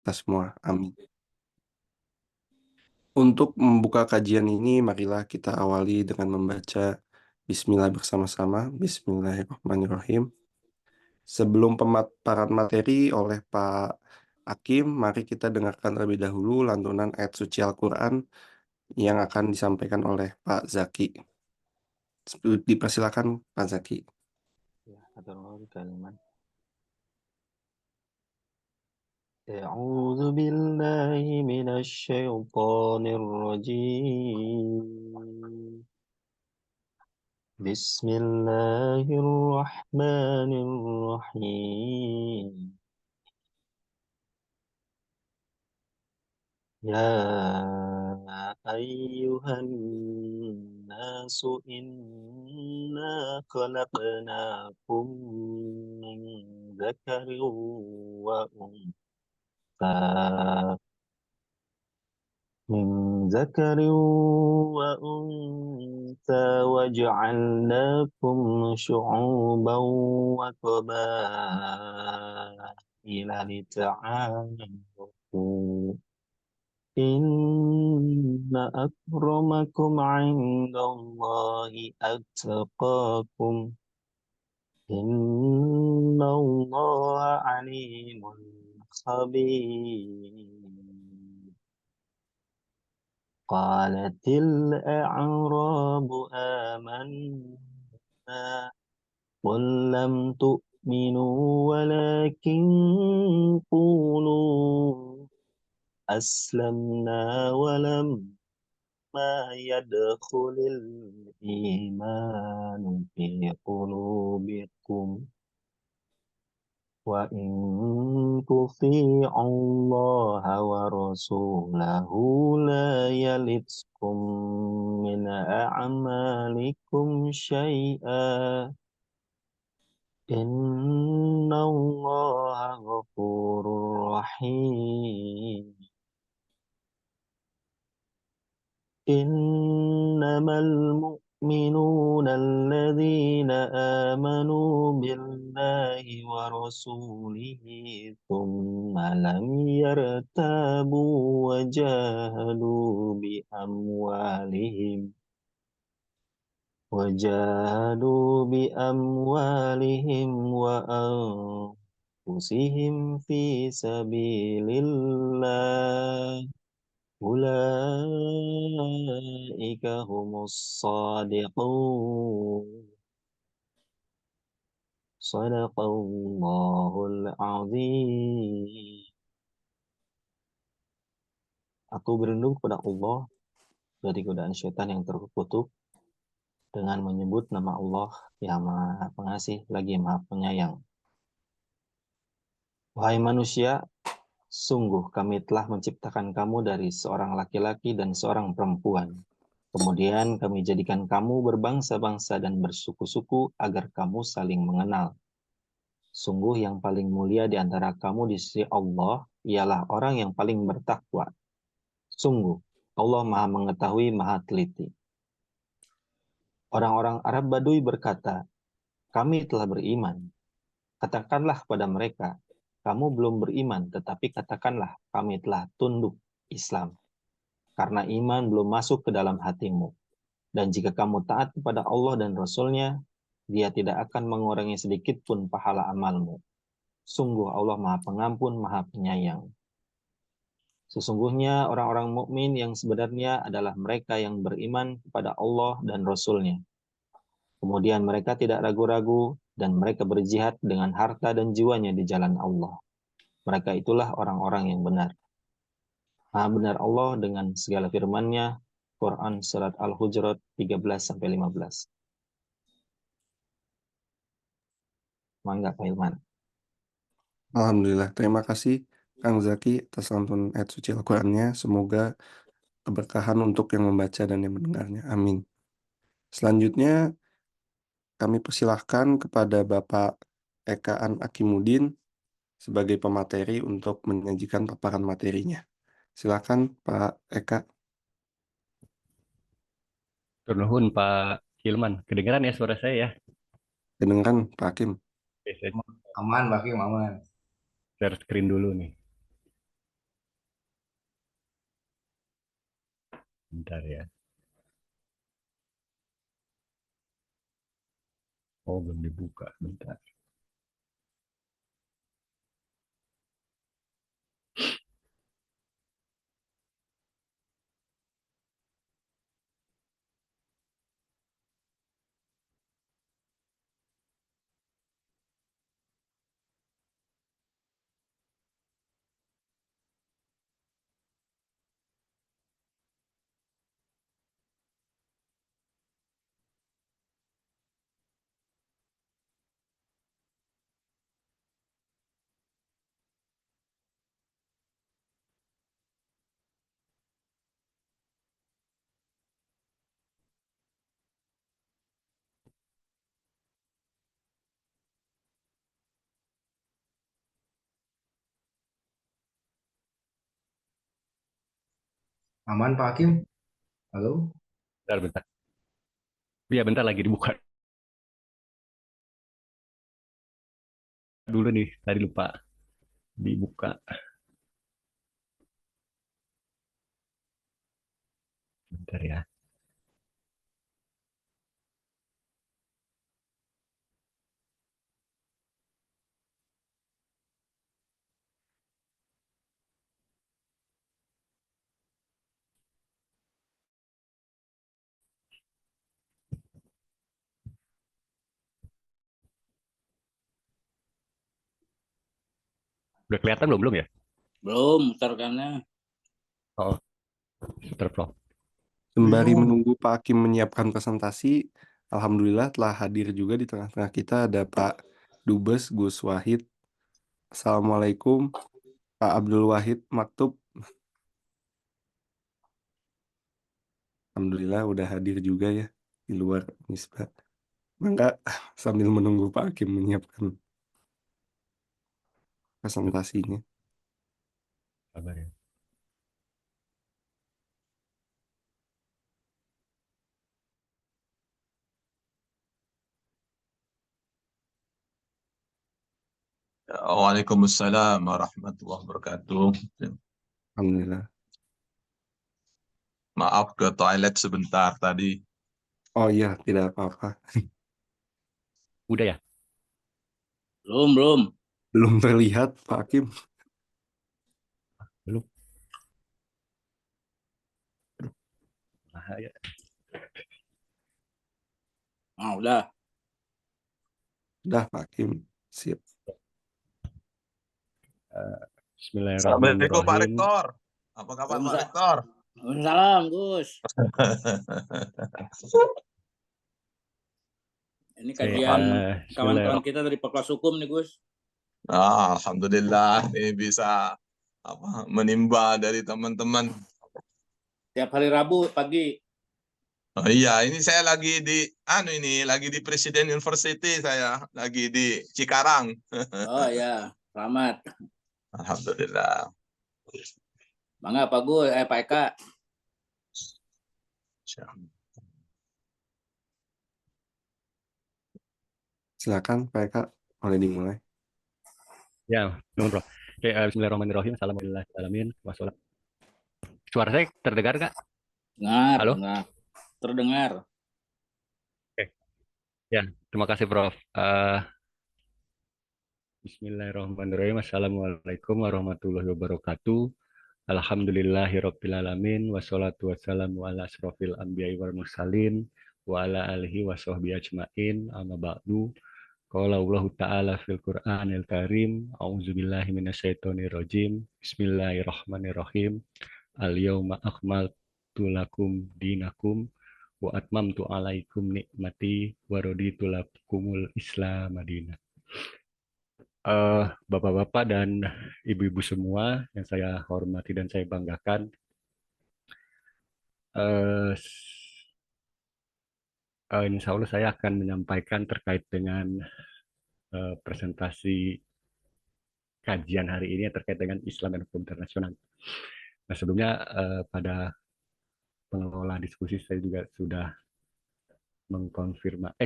kita semua. Amin. Untuk membuka kajian ini, marilah kita awali dengan membaca Bismillah bersama-sama. Bismillahirrahmanirrahim. Sebelum pemaparan materi oleh Pak Hakim, mari kita dengarkan terlebih dahulu lantunan ayat suci Al-Quran yang akan disampaikan oleh Pak Zaki. Dipersilakan Pak Zaki. Ya, atur nuhun kaliman. أعوذ بالله من الشيطان الرجيم. بسم الله الرحمن الرحيم. يا أيها الناس إنا خلقناكم من ذكر وأنثى من ذكر وأنثى وجعلناكم شعوبا وقبائل لتعارفوا إن أكرمكم عند الله أتقاكم إن الله عليم خبير. قالت الأعراب آمنا قل لم تؤمنوا ولكن قولوا أسلمنا ولما يدخل الإيمان في قلوبكم وإن تطيعوا الله ورسوله لا يلتكم من أعمالكم شيئا إن الله غفور رحيم. إنما المؤمنون الذين آمنوا بالله ورسوله ثم لم يرتابوا وجاهدوا بأموالهم وأنفسهم في سبيل الله أولئك هم الصادقون. صدق الله العظيم. Aku berlindung kepada Allah dari godaan syaitan yang terkutuk dengan menyebut nama Allah yang Maha Pengasih lagi Maha Penyayang. Wahai manusia, sungguh kami telah menciptakan kamu dari seorang laki-laki dan seorang perempuan. Kemudian kami jadikan kamu berbangsa-bangsa dan bersuku-suku agar kamu saling mengenal. Sungguh yang paling mulia di antara kamu di sisi Allah ialah orang yang paling bertakwa. Sungguh Allah Maha Mengetahui, Maha Teliti. Orang-orang Arab Baduy berkata, kami telah beriman. Katakanlah kepada mereka, kamu belum beriman, tetapi katakanlah kami telah tunduk Islam. Karena iman belum masuk ke dalam hatimu. Dan jika kamu taat kepada Allah dan Rasul-Nya, Dia tidak akan mengurangi sedikit pun pahala amalmu. Sungguh Allah Maha Pengampun, Maha Penyayang. Sesungguhnya orang-orang mukmin yang sebenarnya adalah mereka yang beriman kepada Allah dan Rasul-Nya. Kemudian mereka tidak ragu-ragu dan mereka berjihad dengan harta dan jiwanya di jalan Allah. Mereka itulah orang-orang yang benar. Maha benar Allah dengan segala firman-Nya. Quran Surat Al-Hujurat 13-15. Mangga Pak Hilman. Alhamdulillah, terima kasih Kang Zaki atas lantunan ayat suci Al-Qurannya. Semoga keberkahan untuk yang membaca dan yang mendengarnya. Amin. Selanjutnya, kami persilahkan kepada Bapak Eka An Akimudin sebagai pemateri untuk menyajikan paparan materinya. Silakan Pak Eka. Turnuhun Pak Hilman, kedengaran ya suara saya ya? Kedengaran Pak Hakim. Oke, saya Aman, Bakim, aman. share screen dulu nih. Bentar ya. Oh, belum dibuka. Bentar. Aman Pak Hakim? Halo? Bentar, bentar. Iya, bentar lagi dibuka dulu nih. Tadi lupa dibuka. Bentar ya. Udah kelihatan belum ya? Belum, ntar karena Oh, bentar, Prof. Sembari Belum. menunggu Pak Hakim menyiapkan presentasi, alhamdulillah telah hadir juga di tengah-tengah kita ada Pak Dubes Gus Wahid. Assalamualaikum, Pak Abdul Wahid Maktub. Alhamdulillah udah hadir juga ya di luar Misbah. Mangga sambil menunggu Pak Hakim menyiapkan presentasinya. Sabar ya. Waalaikumsalam warahmatullahi wabarakatuh. Alhamdulillah. Maaf ke toilet sebentar tadi. Oh iya, tidak apa-apa. Udah ya? belum. Belum terlihat Pak Hakim. Belum. Bahaya. Ah, udah. Udah Pak Hakim. Sip. Assalamualaikum Pak Bismillahirrahmanirrahim. Rektor. Apa kabar Pak Rektor? Waalaikumsalam, Gus. Ini kajian kawan-kawan kita dari Fakultas Hukum nih, Gus. Alhamdulillah ini bisa menimba dari teman-teman. Tiap hari Rabu pagi. Oh iya, ini saya lagi di Presiden University, saya lagi di Cikarang. Oh ya, selamat. Alhamdulillah. Bangga Pak Gus, Pak Eka. Silakan Pak Eka, boleh dimulai. Ya, nuhun, Prof. Oke, bismillahirrahmanirrahim. Alhamdulillahirrahmanirrahim. Wassalam. Suara saya terdengar nggak? Dengar, Halo? dengar. Terdengar. Oke. Ya, terima kasih, Prof. Bismillahirrahmanirrahim. Assalamualaikum warahmatullahi wabarakatuh. Alhamdulillahirrabbilalamin. Wassalatu wassalamu ala asrofil anbiya'i wal mursalin. Wa ala alihi wa sahbihi ajma'in. Amma ba'du. Qala Allah Ta'ala fil Qur'anil Karim. A'udzubillahi minasyaitonirrajim. Bismillahirrahmanirrahim. Al-yawma akmaltu lakum dinakum wa atmamtu alaikum nikmati wa raditu lakumul Islam madinah. Bapak-bapak dan ibu-ibu semua yang saya hormati dan saya banggakan, insya Allah saya akan menyampaikan terkait dengan presentasi kajian hari ini terkait dengan Islam dan hukum internasional. Nah, sebelumnya pada pengelola diskusi saya juga sudah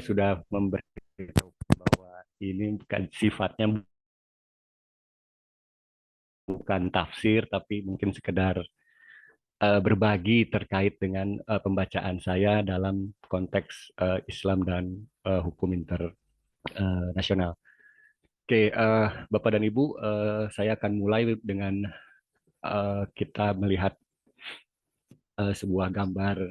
sudah memberitahu bahwa ini sifatnya bukan tafsir, tapi mungkin sekedar berbagi terkait dengan pembacaan saya dalam konteks Islam dan hukum internasional. Oke, Bapak dan Ibu, saya akan mulai dengan kita melihat sebuah gambar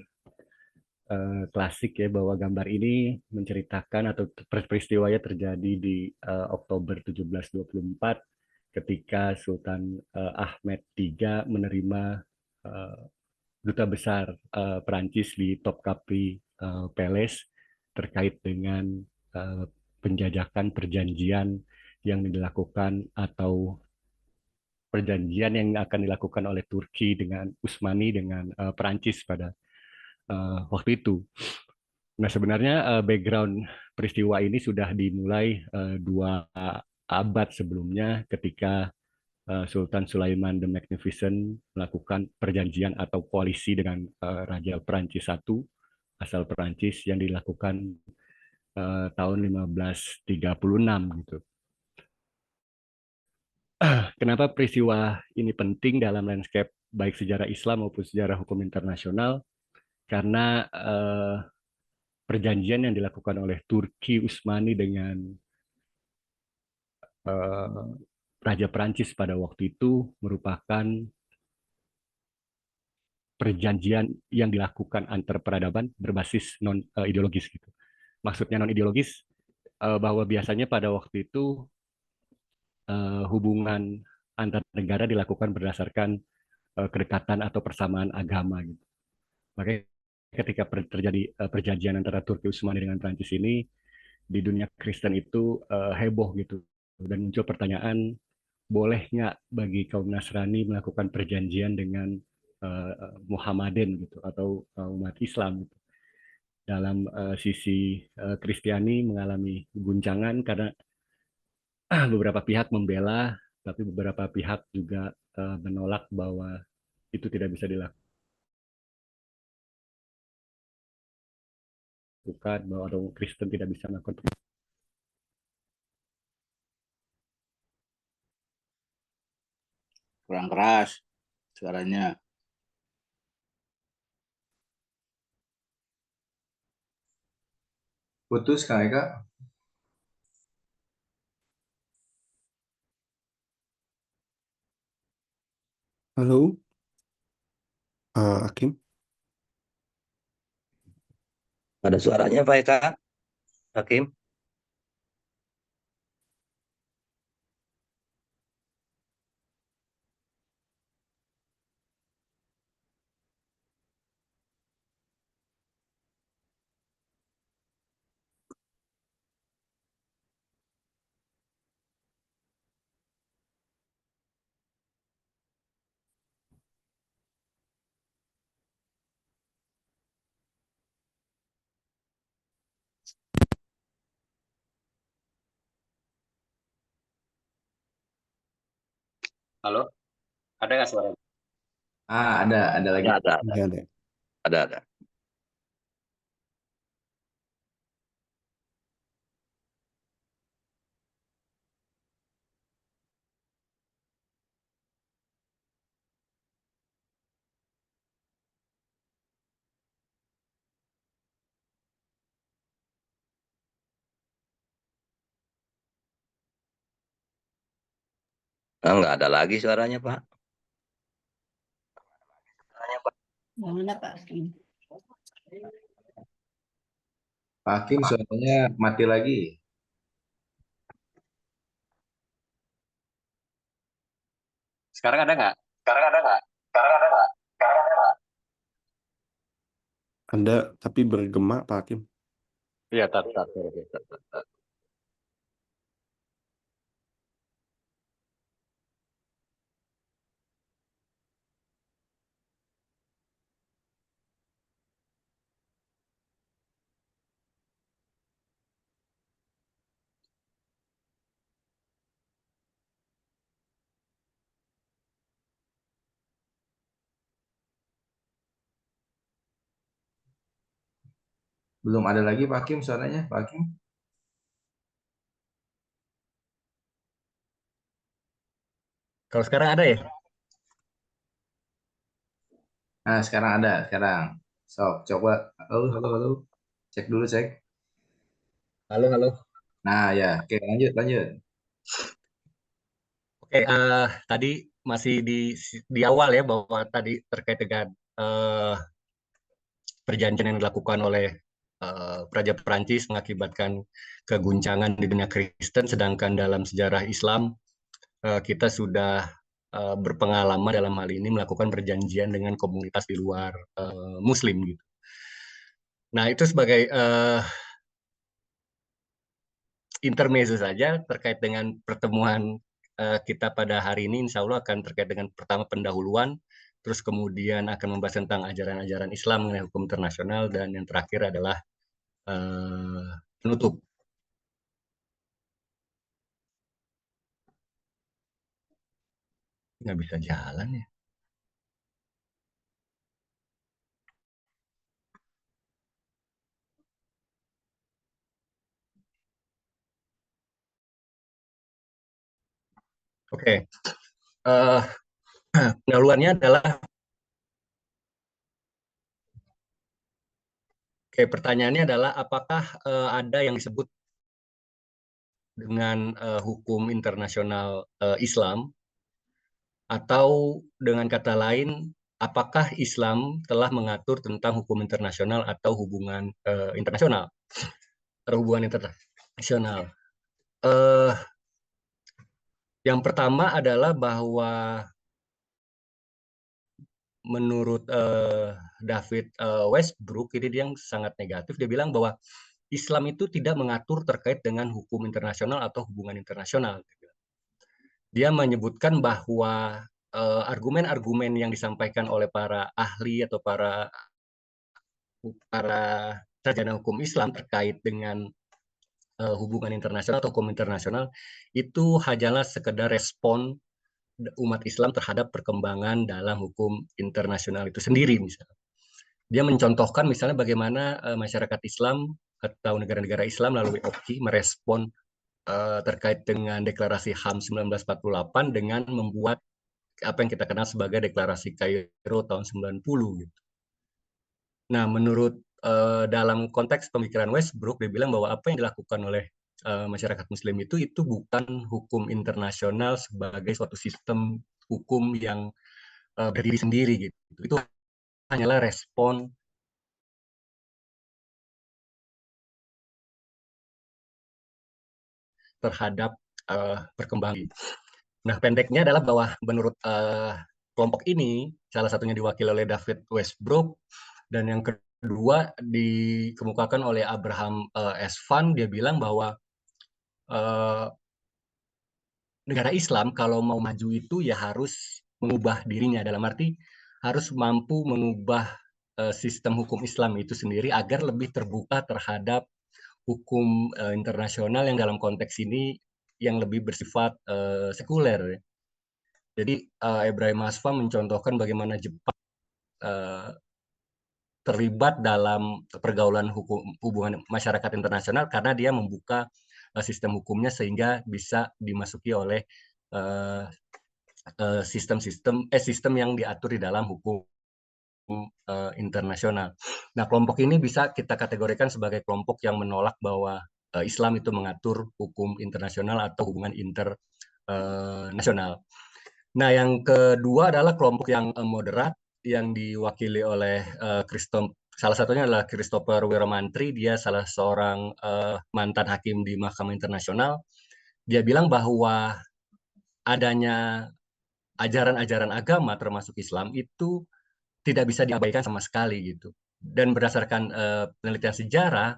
klasik ya, bahwa gambar ini menceritakan atau peristiwanya terjadi di Oktober 1724 ketika Sultan Ahmed III menerima duta besar Perancis di Topkapi Palace terkait dengan uh, penjajakan perjanjian yang dilakukan atau perjanjian yang akan dilakukan oleh Turki dengan Utsmani dengan Perancis pada waktu itu. Nah, sebenarnya background peristiwa ini sudah dimulai 2 abad sebelumnya ketika Sultan Sulaiman the Magnificent melakukan perjanjian atau koalisi dengan Raja Perancis I asal Perancis yang dilakukan tahun 1536 gitu. Kenapa peristiwa ini penting dalam landscape baik sejarah Islam maupun sejarah hukum internasional? Karena perjanjian yang dilakukan oleh Turki Utsmani dengan Raja Perancis pada waktu itu merupakan perjanjian yang dilakukan antar peradaban berbasis non ideologis gitu. Maksudnya non ideologis bahwa biasanya pada waktu itu hubungan antar negara dilakukan berdasarkan kedekatan atau persamaan agama gitu. Makanya ketika terjadi perjanjian antara Turki Utsmani dengan Prancis ini di dunia Kristen itu heboh gitu dan muncul pertanyaan boleh nggak bagi kaum Nasrani melakukan perjanjian dengan Muhammaden gitu atau umat Islam gitu. Dalam sisi Kristiani mengalami guncangan karena beberapa pihak membela, tapi beberapa pihak juga menolak bahwa itu tidak bisa dilakukan, bahwa orang Kristen tidak bisa melakukan. Kurang keras suaranya. Putus Kang Eka. Halo, Hakim. Ada suaranya Pak Eka, Hakim. Halo, ada nggak suara? Ada lagi. Nggak ada. Ada. Nggak ada lagi suaranya Pak. Mana Pak? Pak Hakim suaranya mati lagi. Sekarang ada nggak? Ada, tapi bergema, Pak Hakim. Iya, tat. Belum ada lagi Pak Hakim suaranya, Pak Hakim. Kalau sekarang ada ya? Nah, sekarang ada, sekarang. Sok, coba. Halo, halo, halo. Cek dulu, cek. Halo, halo. Nah, ya. Oke, lanjut, lanjut. Oke, tadi masih di awal ya bahwa tadi terkait dengan perjanjian yang dilakukan oleh Raja Perancis mengakibatkan keguncangan di dunia Kristen, sedangkan dalam sejarah Islam kita sudah berpengalaman dalam hal ini melakukan perjanjian dengan komunitas di luar Muslim gitu. Nah, itu sebagai intermezzo saja terkait dengan pertemuan kita pada hari ini. Insya Allah akan terkait dengan pertama pendahuluan, terus kemudian akan membahas tentang ajaran-ajaran Islam mengenai hukum internasional, dan yang terakhir adalah penutup. Nggak bisa jalan ya. Oke, pendahuluannya adalah, pertanyaannya adalah apakah ada yang disebut dengan hukum internasional Islam, atau dengan kata lain, apakah Islam telah mengatur tentang hukum internasional atau hubungan internasional, atau hubungan internasional. Yang pertama adalah bahwa menurut David Westbrook, ini dia yang sangat negatif. Dia bilang bahwa Islam itu tidak mengatur terkait dengan hukum internasional atau hubungan internasional. Dia menyebutkan bahwa argumen-argumen yang disampaikan oleh para ahli atau para sarjana hukum Islam terkait dengan hubungan internasional atau hukum internasional itu hanyalah sekedar respon umat Islam terhadap perkembangan dalam hukum internasional itu sendiri. Misalnya, dia mencontohkan misalnya bagaimana masyarakat Islam atau negara-negara Islam melalui OKI merespon terkait dengan deklarasi HAM 1948 dengan membuat apa yang kita kenal sebagai deklarasi Kairo tahun 90 gitu. Nah, menurut dalam konteks pemikiran Westbrook, dia bilang bahwa apa yang dilakukan oleh masyarakat Muslim itu bukan hukum internasional sebagai suatu sistem hukum yang berdiri sendiri gitu. Itu hanyalah respon terhadap perkembangan. Nah, pendeknya adalah bahwa menurut kelompok ini, salah satunya diwakili oleh David Westbrook, dan yang kedua dikemukakan oleh Abraham Esvan. Dia bilang bahwa negara Islam kalau mau maju itu ya harus mengubah dirinya, dalam arti harus mampu mengubah sistem hukum Islam itu sendiri agar lebih terbuka terhadap hukum internasional yang dalam konteks ini yang lebih bersifat sekuler. Jadi Ibrahim Asfa mencontohkan bagaimana Jepang terlibat dalam pergaulan hubungan masyarakat internasional karena dia membuka sistem hukumnya sehingga bisa dimasuki oleh sistem yang diatur di dalam hukum internasional. Nah, kelompok ini bisa kita kategorikan sebagai kelompok yang menolak bahwa Islam itu mengatur hukum internasional atau hubungan internasional. Nah, yang kedua adalah kelompok yang moderat yang diwakili oleh salah satunya adalah Christopher Wiramantri. Dia salah seorang mantan hakim di Mahkamah Internasional. Dia bilang bahwa adanya ajaran-ajaran agama termasuk Islam itu tidak bisa diabaikan sama sekali gitu. Dan berdasarkan penelitian sejarah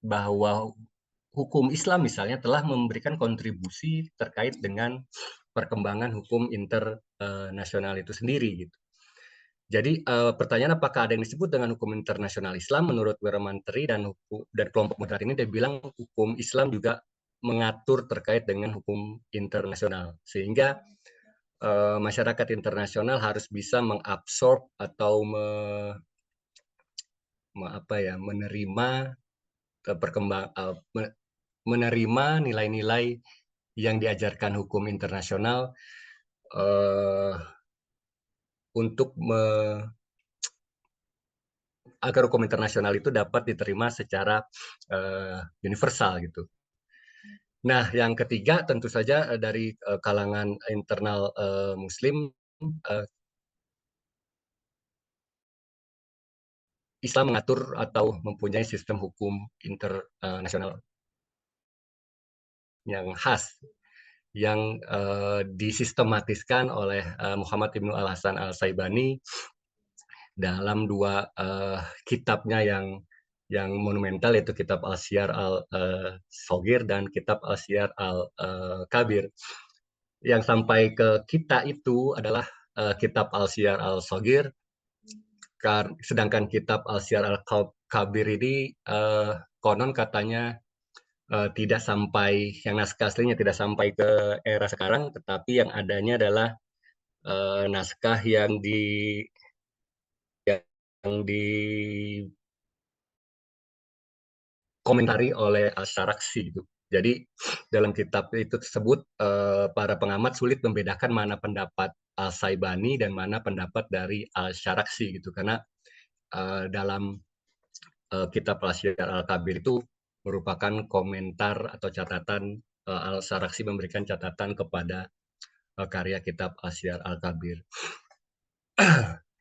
bahwa hukum Islam misalnya telah memberikan kontribusi terkait dengan perkembangan hukum internasional itu sendiri gitu. Jadi pertanyaan apakah ada yang disebut dengan hukum internasional Islam? Menurut Wiramantri dan kelompok moderat ini, dia bilang hukum Islam juga mengatur terkait dengan hukum internasional, sehingga masyarakat internasional harus bisa mengabsorb atau menerima nilai-nilai yang diajarkan hukum internasional untuk agar hukum internasional itu dapat diterima secara universal gitu. Nah, yang ketiga tentu saja dari kalangan internal Muslim, Islam mengatur atau mempunyai sistem hukum internasional yang khas, yang disistematiskan oleh Muhammad Ibnu Al-Hasan Al-Saibani dalam dua kitabnya yang monumental, yaitu kitab Al-Syiar Al-Shogir dan kitab Al-Syiar Al-Kabir. Yang sampai ke kita itu adalah kitab Al-Syiar Al-Shogir, sedangkan kitab Al-Syiar Al-Kabir ini konon katanya tidak sampai, yang naskah aslinya tidak sampai ke era sekarang, tetapi yang adanya adalah naskah yang dikomentari oleh Al-Syaraksi gitu. Jadi dalam kitab itu tersebut para pengamat sulit membedakan mana pendapat Al-Saibani dan mana pendapat dari Al-Syaraksi gitu, karena dalam kitab Al-Syiar Al-Kabir itu merupakan komentar atau catatan, Al-Syaraksi memberikan catatan kepada karya kitab Al-Syiar Al-Kabir.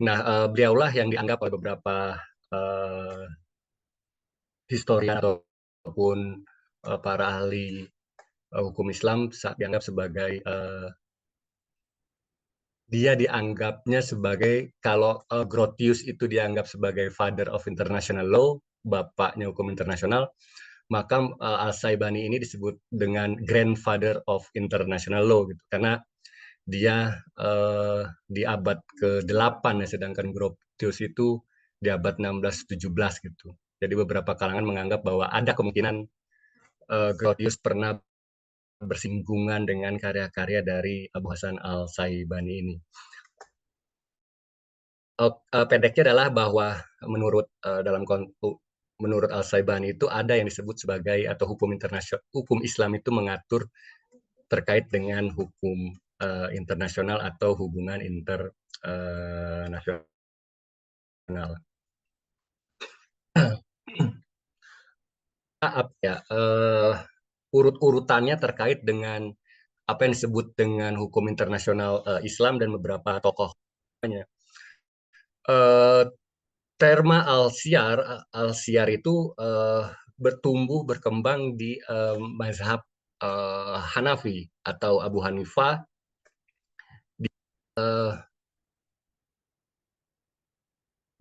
Nah, beliaulah yang dianggap oleh beberapa historian ataupun para ahli hukum Islam dianggap sebagai dia dianggapnya sebagai, kalau Grotius itu dianggap sebagai father of international law, bapaknya hukum internasional, maka Al-Saibani ini disebut dengan grandfather of international law gitu, karena dia di abad ke-8 ya, sedangkan Grotius itu di abad 16-17 gitu. Jadi beberapa kalangan menganggap bahwa ada kemungkinan Grotius pernah bersinggungan dengan karya-karya dari Abu Hasan Al-Saibani ini. Pendeknya adalah bahwa menurut menurut Al-Saibani itu ada yang disebut sebagai, atau hukum internasional, hukum Islam itu mengatur terkait dengan hukum internasional atau hubungan internasional. Urut-urutannya terkait dengan apa yang disebut dengan hukum internasional Islam dan beberapa tokohnya. Terma Al-Syiar itu berkembang di mazhab Hanafi atau Abu Hanifah.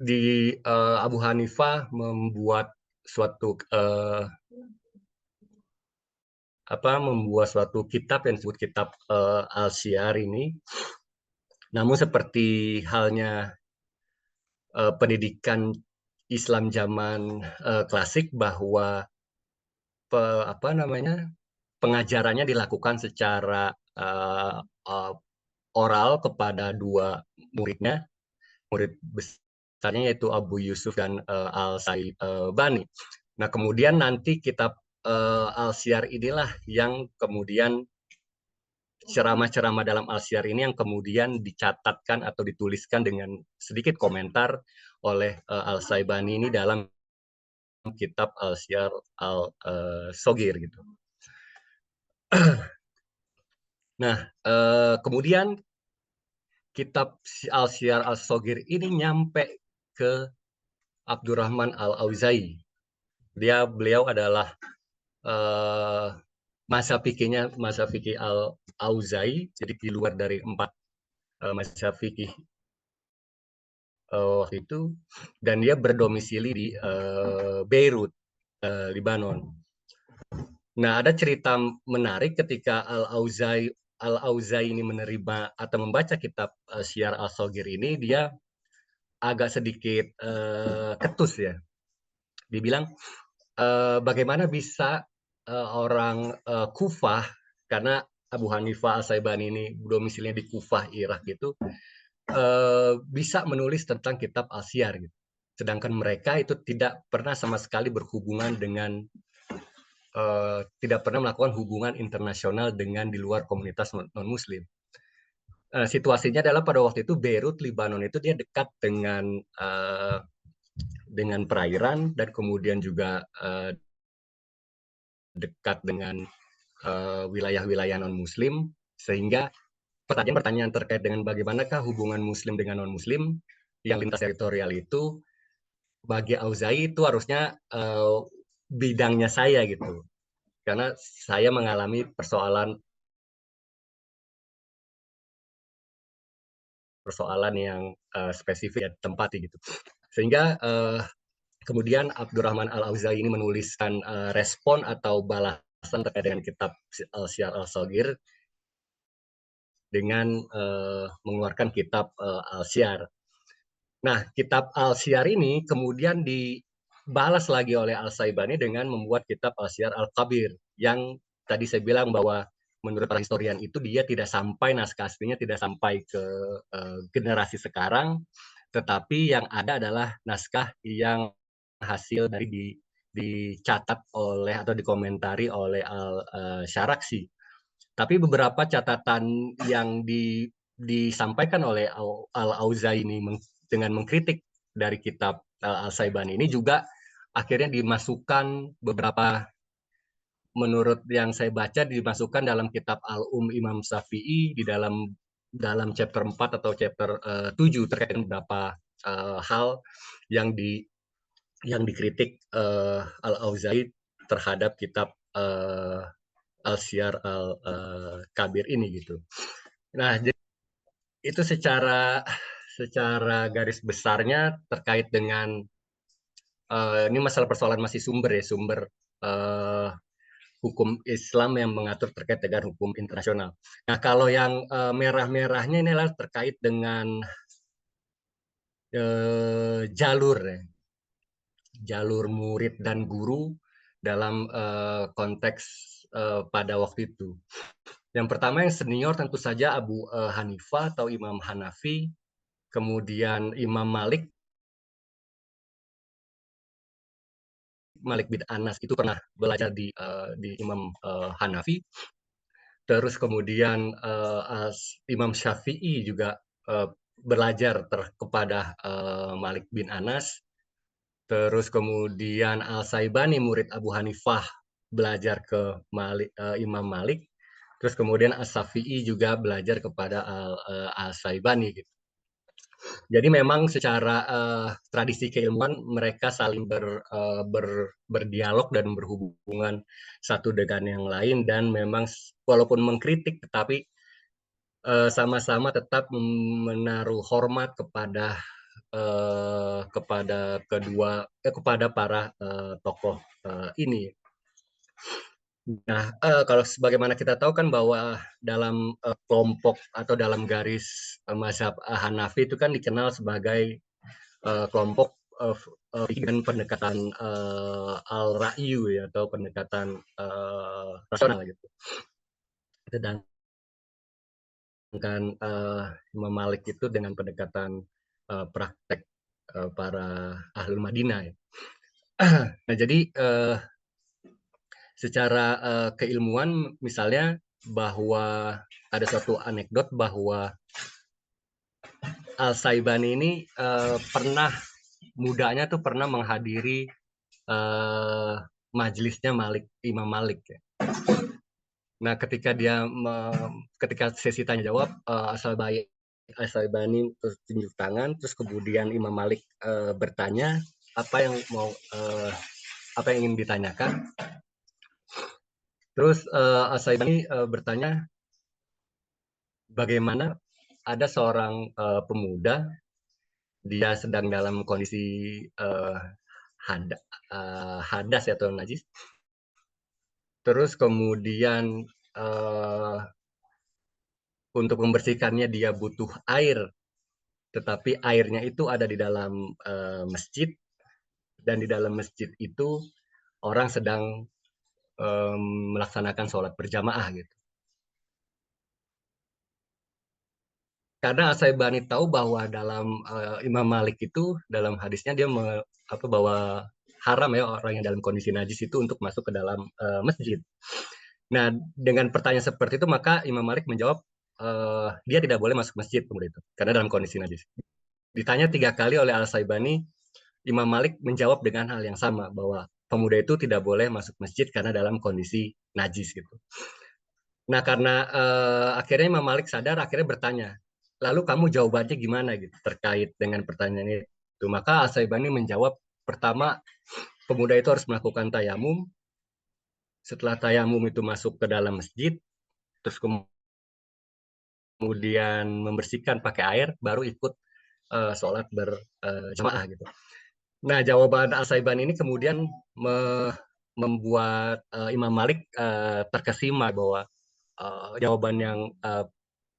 Di Abu Hanifah membuat suatu kitab yang disebut kitab Al-Syiar ini. Namun seperti halnya pendidikan Islam zaman klasik, bahwa pengajarannya dilakukan secara oral kepada dua muridnya, murid besarnya yaitu Abu Yusuf dan Al-Saibani. Nah, kemudian nanti kitab Al-Syiar inilah yang kemudian, ceramah-ceramah dalam Al-Syiar ini yang kemudian dicatatkan atau dituliskan dengan sedikit komentar oleh Al-Saibani ini dalam kitab Al-Syiar Al-Shogir gitu. Nah, kemudian kitab Al-Syiar Al-Shogir ini nyampe ke Abdurrahman Al-Auzai. Beliau adalah mazhab fikihnya mazhab fikih Al-Auzai, jadi di luar dari 4 mazhab fikih waktu itu, dan dia berdomisili di Beirut, Lebanon. Nah, ada cerita menarik ketika Al-Auzai ini menerima atau membaca kitab Syiar Al-Shogir ini, dia agak sedikit ketus ya. Dia bilang, bagaimana bisa orang Kufah, karena Abu Hanifah Al-Saibani ini domisilinya di Kufah, Irak gitu, bisa menulis tentang kitab Al-Syiar gitu. Sedangkan mereka itu tidak pernah sama sekali berhubungan dengan, tidak pernah melakukan hubungan internasional dengan di luar komunitas non-Muslim. Situasinya adalah pada waktu itu Beirut, Lebanon itu dia dekat dengan dengan perairan dan kemudian juga dekat dengan wilayah-wilayah non-Muslim, sehingga pertanyaan-pertanyaan terkait dengan bagaimanakah hubungan Muslim dengan non-Muslim yang lintas teritorial itu, bagi Auza'i itu harusnya bidangnya saya gitu, karena saya mengalami persoalan yang spesifik ya, tempat gitu, sehingga kemudian Abdurrahman Al-Auza'i ini menuliskan respon atau balasan terkait dengan kitab Al-Syiar Al-Saghir dengan mengeluarkan kitab Al-Syiar. Nah, kitab Al-Syiar ini kemudian dibalas lagi oleh Al-Syaibani dengan membuat kitab Al-Syiar Al-Kabir, yang tadi saya bilang bahwa menurut para historian itu dia tidak sampai, naskah aslinya tidak sampai ke generasi sekarang, tetapi yang ada adalah naskah yang hasil dari dicatat oleh atau dikomentari oleh Al-Syaraksi. Tapi beberapa catatan yang disampaikan oleh Al-Auza'i ini dengan mengkritik dari kitab Al-Syaibani ini juga akhirnya dimasukkan beberapa, menurut yang saya baca, dimasukkan dalam kitab Al-Imam Syafi'i di dalam chapter 4 atau chapter 7 terkait dengan beberapa hal yang dikritik Al-Auza'i terhadap kitab Al-Syiar Al-Kabir ini gitu. Nah, jadi itu secara garis besarnya terkait dengan ini masalah persoalan masih sumber hukum Islam yang mengatur terkait dengan hukum internasional. Nah, kalau yang merah-merahnya ini adalah terkait dengan jalur murid dan guru dalam konteks pada waktu itu. Yang pertama yang senior tentu saja Abu Hanifah atau Imam Hanafi, kemudian Imam Malik bin Anas itu pernah belajar di Imam Hanafi. Terus kemudian Imam Syafi'i juga belajar kepada Malik bin Anas. Terus kemudian Al-Syaibani murid Abu Hanifah belajar ke Imam Malik. Terus kemudian As-Syafi'i juga belajar kepada Al-Syaibani gitu. Jadi memang secara tradisi keilmuan mereka saling berdialog dan berhubungan satu dengan yang lain, dan memang walaupun mengkritik tetapi sama-sama tetap menaruh hormat kepada para tokoh ini. Nah, kalau sebagaimana kita tahu kan bahwa dalam kelompok atau dalam garis mazhab Hanafi itu kan dikenal sebagai kelompok dengan pendekatan al-ra'yu ya, atau pendekatan rasional gitu. Sedangkan Imam Malik itu dengan pendekatan praktek para ahlul Madinah. Ya. Nah, jadi secara keilmuan misalnya bahwa ada suatu anekdot bahwa Al-Syaibani ini mudanya pernah menghadiri majelisnya Imam Malik. Ya. Nah, ketika sesi tanya jawab, Al-Syaibani terus tunjuk tangan, terus kemudian Imam Malik bertanya apa yang ingin ditanyakan. Terus Al-Syaibani bertanya bagaimana ada seorang pemuda, dia sedang dalam kondisi hadas atau najis. Terus kemudian untuk membersihkannya dia butuh air, tetapi airnya itu ada di dalam masjid, dan di dalam masjid itu orang sedang melaksanakan sholat berjamaah gitu. Karena Al-Syaibani tahu bahwa dalam Imam Malik itu dalam hadisnya dia bahwa haram ya orang yang dalam kondisi najis itu untuk masuk ke dalam masjid. Nah, dengan pertanyaan seperti itu maka Imam Malik menjawab dia tidak boleh masuk masjid kemudian itu karena dalam kondisi najis. Ditanya 3 kali oleh Al-Syaibani, Imam Malik menjawab dengan hal yang sama, bahwa pemuda itu tidak boleh masuk masjid karena dalam kondisi najis gitu. Nah, karena akhirnya Imam Malik sadar, akhirnya bertanya, lalu kamu jawabannya gimana gitu terkait dengan pertanyaan itu. Maka Al-Syaibani menjawab, pertama, pemuda itu harus melakukan tayamum. Setelah tayamum itu masuk ke dalam masjid, terus kemudian membersihkan pakai air, baru ikut sholat berjamaah gitu. Nah, jawaban Al-Syaibani ini kemudian membuat Imam Malik terkesima bahwa jawaban yang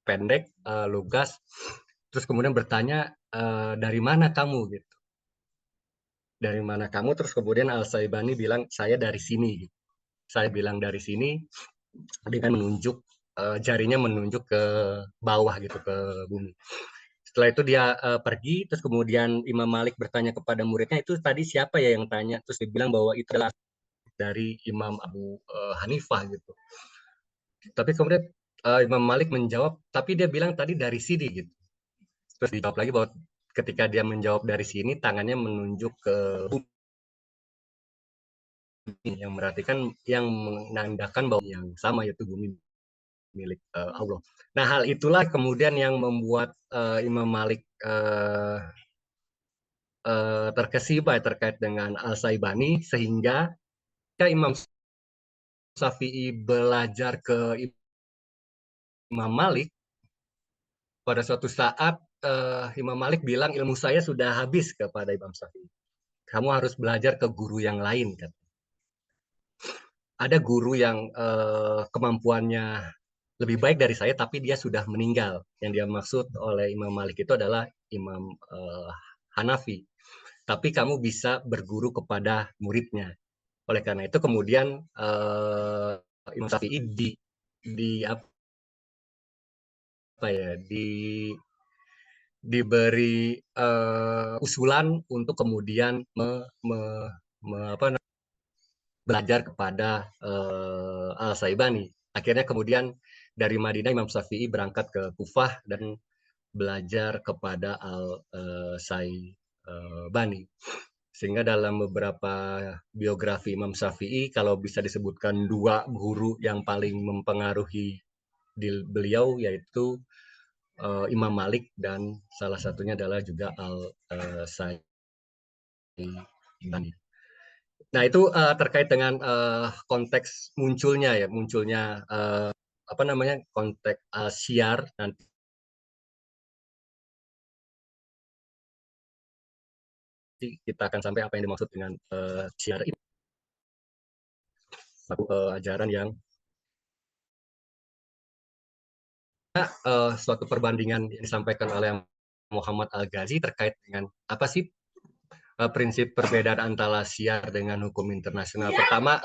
pendek, lugas, terus kemudian bertanya, dari mana kamu gitu. Dari mana kamu? Terus kemudian Al-Syaibani bilang, saya dari sini. Gitu. Saya bilang dari sini dengan menunjuk jarinya menunjuk ke bawah gitu, ke bumi. Setelah itu dia pergi, terus kemudian Imam Malik bertanya kepada muridnya, itu tadi siapa ya yang tanya? Terus dia bilang bahwa itu adalah dari Imam Abu Hanifah gitu. Tapi kemudian Imam Malik menjawab, tapi dia bilang tadi dari sini gitu. Terus dijawab lagi bahwa ketika dia menjawab dari sini, tangannya menunjuk ke bumi, yang berarti yang menandakan bahwa yang sama, yaitu bumi milik Allah. Nah, hal itulah kemudian yang membuat Imam Malik terkesima terkait dengan Al-Syaibani, sehingga Imam Syafi'i belajar ke Imam Malik, pada suatu saat Imam Malik bilang, ilmu saya sudah habis kepada Imam Syafi'i. Kamu harus belajar ke guru yang lain. Kan? Ada guru yang kemampuannya lebih baik dari saya, tapi dia sudah meninggal. Yang dia maksud oleh Imam Malik itu adalah Imam Hanafi. Tapi kamu bisa berguru kepada muridnya. Oleh karena itu kemudian Imam Syafi'i diberi usulan untuk kemudian belajar kepada Al-Syaibani. Akhirnya kemudian dari Madinah Imam Syafi'i berangkat ke Kufah dan belajar kepada Al-Syaibani. Sehingga dalam beberapa biografi Imam Syafi'i, kalau bisa disebutkan dua guru yang paling mempengaruhi beliau, yaitu Imam Malik dan salah satunya adalah juga Al-Syaibani. Nah, itu terkait dengan konteks munculnya konteks syiar. Nanti kita akan sampai apa yang dimaksud dengan syiar itu, satu ajaran yang suatu perbandingan yang disampaikan oleh Muhammad Al-Ghazi terkait dengan apa sih prinsip perbedaan antara syiar dengan hukum internasional. Pertama,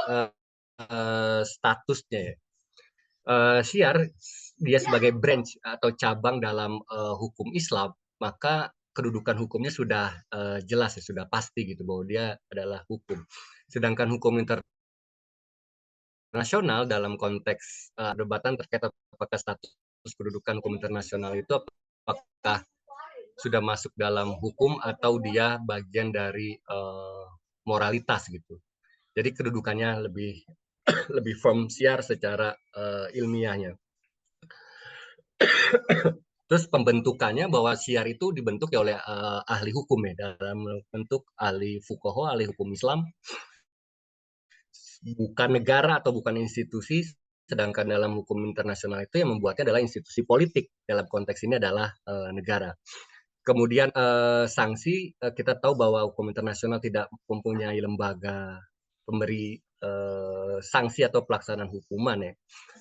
statusnya ya. Syiar dia sebagai branch atau cabang dalam hukum Islam, maka kedudukan hukumnya sudah jelas ya, sudah pasti gitu bahwa dia adalah hukum. Sedangkan hukum internasional dalam konteks perdebatan terkait apakah status kedudukan hukum internasional itu apakah sudah masuk dalam hukum atau dia bagian dari moralitas gitu. Jadi kedudukannya lebih firm syiar secara ilmiahnya. Terus pembentukannya bahwa syiar itu dibentuk oleh ahli hukum ya, dalam bentuk ahli fuqaha, ahli hukum Islam, bukan negara atau bukan institusi. Sedangkan dalam hukum internasional itu yang membuatnya adalah institusi politik, dalam konteks ini adalah negara. Kemudian sanksi, kita tahu bahwa hukum internasional tidak mempunyai lembaga pemberi sanksi atau pelaksanaan hukuman ya.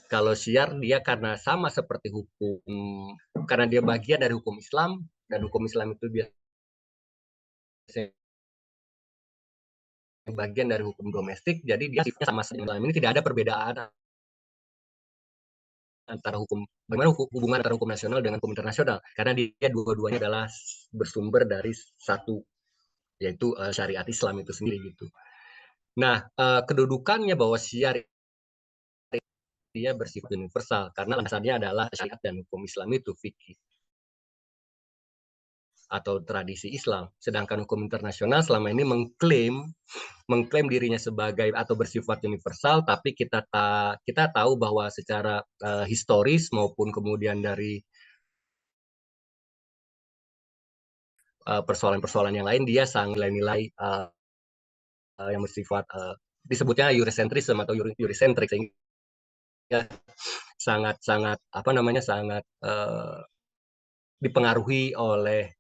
Kalau syiar dia karena sama seperti hukum, karena dia bagian dari hukum Islam, dan hukum Islam itu biasanya bagian dari hukum domestik, jadi dia sama dengan ini tidak ada perbedaan antara bagaimana hubungan antara hukum nasional dengan hukum internasional, karena dia dua-duanya adalah bersumber dari satu, yaitu syariat Islam itu sendiri gitu. Nah, kedudukannya bahwa syiar dia bersifat universal karena alasannya adalah syariat dan hukum Islam itu fikih. atau tradisi Islam. Sedangkan hukum internasional selama ini mengklaim dirinya sebagai atau bersifat universal, tapi kita tahu bahwa secara historis maupun kemudian dari persoalan-persoalan yang lain, dia sangat nilai-nilai yang bersifat disebutnya Eurocentrism atau Eurocentrik, sehingga sangat dipengaruhi oleh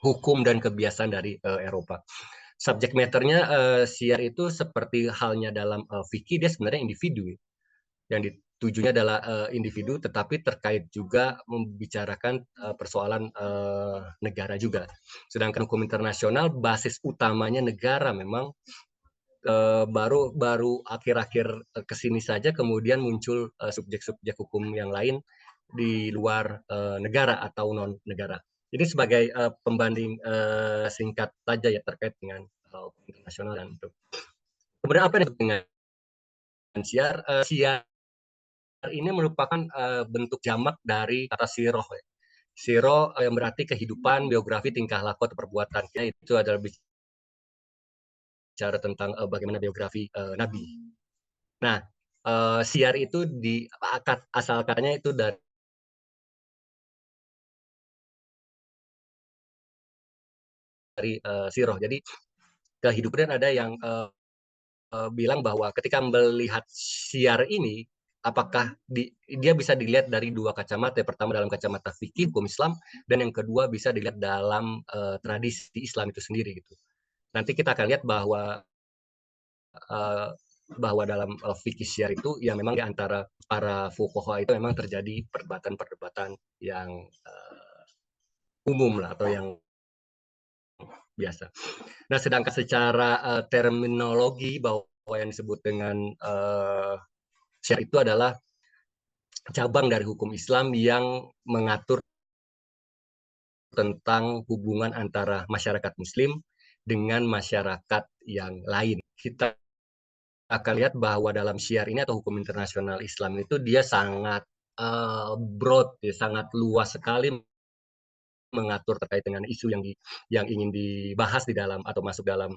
hukum dan kebiasaan dari Eropa. Subject matter-nya syiar itu seperti halnya dalam fikih, dia sebenarnya individu. Yang ditujunya adalah individu, tetapi terkait juga membicarakan persoalan negara juga. Sedangkan hukum internasional basis utamanya negara, memang baru akhir-akhir kesini saja kemudian muncul subjek-subjek hukum yang lain di luar negara atau non negara. Jadi sebagai pembanding singkat saja ya terkait dengan hukum internasional dan itu. Kemudian apa yang dengan syiar? Syiar ini merupakan bentuk jamak dari kata siroh. Siroh yang berarti kehidupan, biografi, tingkah laku atau perbuatan. Itu adalah bicara tentang bagaimana biografi Nabi. Nah, syiar itu asal katanya itu dari siroh. Jadi kehidupan ada yang bilang bahwa ketika melihat syiar ini, apakah dia bisa dilihat dari dua kacamata. Yang pertama dalam kacamata fikih hukum Islam, dan yang kedua bisa dilihat dalam tradisi Islam itu sendiri gitu. Nanti kita akan lihat bahwa dalam fikih syiar itu ya memang di antara para fuqaha itu memang terjadi perdebatan-perdebatan yang umum lah atau yang biasa. Nah, sedangkan secara terminologi bahwa yang disebut dengan syiar itu adalah cabang dari hukum Islam yang mengatur tentang hubungan antara masyarakat Muslim dengan masyarakat yang lain. Kita akan lihat bahwa dalam syiar ini atau hukum internasional Islam itu dia sangat broad, ya, sangat luas sekali mengatur terkait dengan isu yang ingin dibahas di dalam atau masuk dalam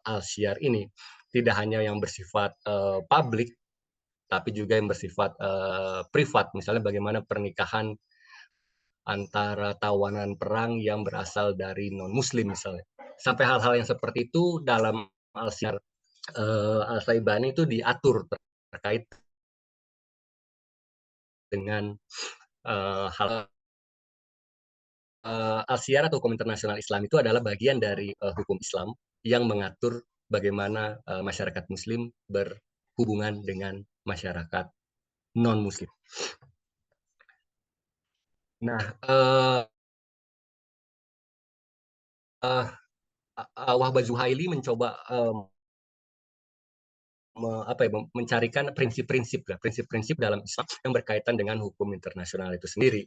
al-syiar ini. Tidak hanya yang bersifat publik, tapi juga yang bersifat privat. Misalnya bagaimana pernikahan antara tawanan perang yang berasal dari non-muslim misalnya. Sampai hal-hal yang seperti itu dalam al-syiar Al-Syaibani itu diatur terkait dengan hal al-syiar atau hukum internasional Islam itu adalah bagian dari hukum Islam yang mengatur bagaimana masyarakat Muslim berhubungan dengan masyarakat non-Muslim. Nah, Wahbah Zuhaili mencoba mencarikan prinsip-prinsip dalam Islam yang berkaitan dengan hukum internasional itu sendiri.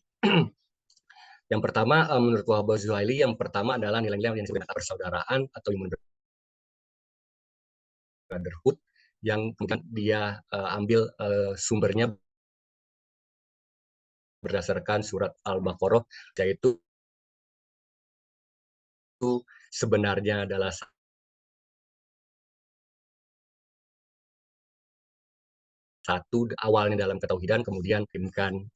Yang pertama, menurut Wahbah Zuhaili, yang pertama adalah nilai-nilai yang disebut persaudaraan atau human brotherhood, yang kemudian dia ambil sumbernya berdasarkan surat Al-Baqarah, yaitu sebenarnya adalah satu awalnya dalam ketauhidan, kemudian kirimkan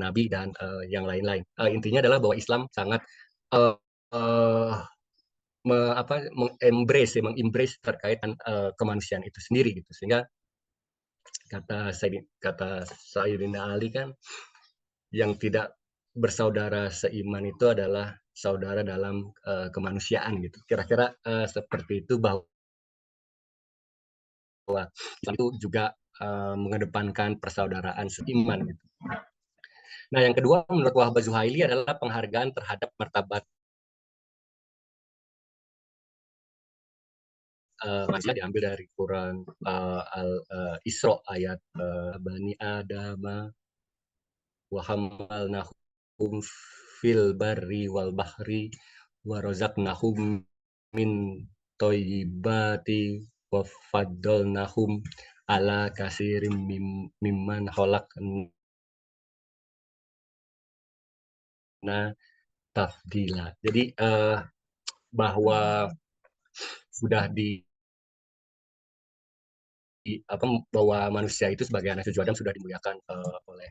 Nabi dan yang lain-lain. Intinya adalah bahwa Islam sangat mengembrace terkait kemanusiaan itu sendiri gitu. Sehingga kata Sayyidina Ali kan, yang tidak bersaudara seiman itu adalah saudara dalam kemanusiaan gitu. Kira-kira seperti itu, bahwa itu juga mengedepankan persaudaraan seiman gitu. Nah, yang kedua menurut Wahbah Zuhaili adalah penghargaan terhadap martabat manusia, diambil dari Quran Al-Isra ayat Bani Adama wa hamalnahum fil barri wal bahri wa razaqnahum min thayyibati wa faddalnahum ala kasirim mimman khalaqna tafdila. Jadi bahwa sudah bahwa manusia itu sebagai anak cucu Adam sudah dimuliakan oleh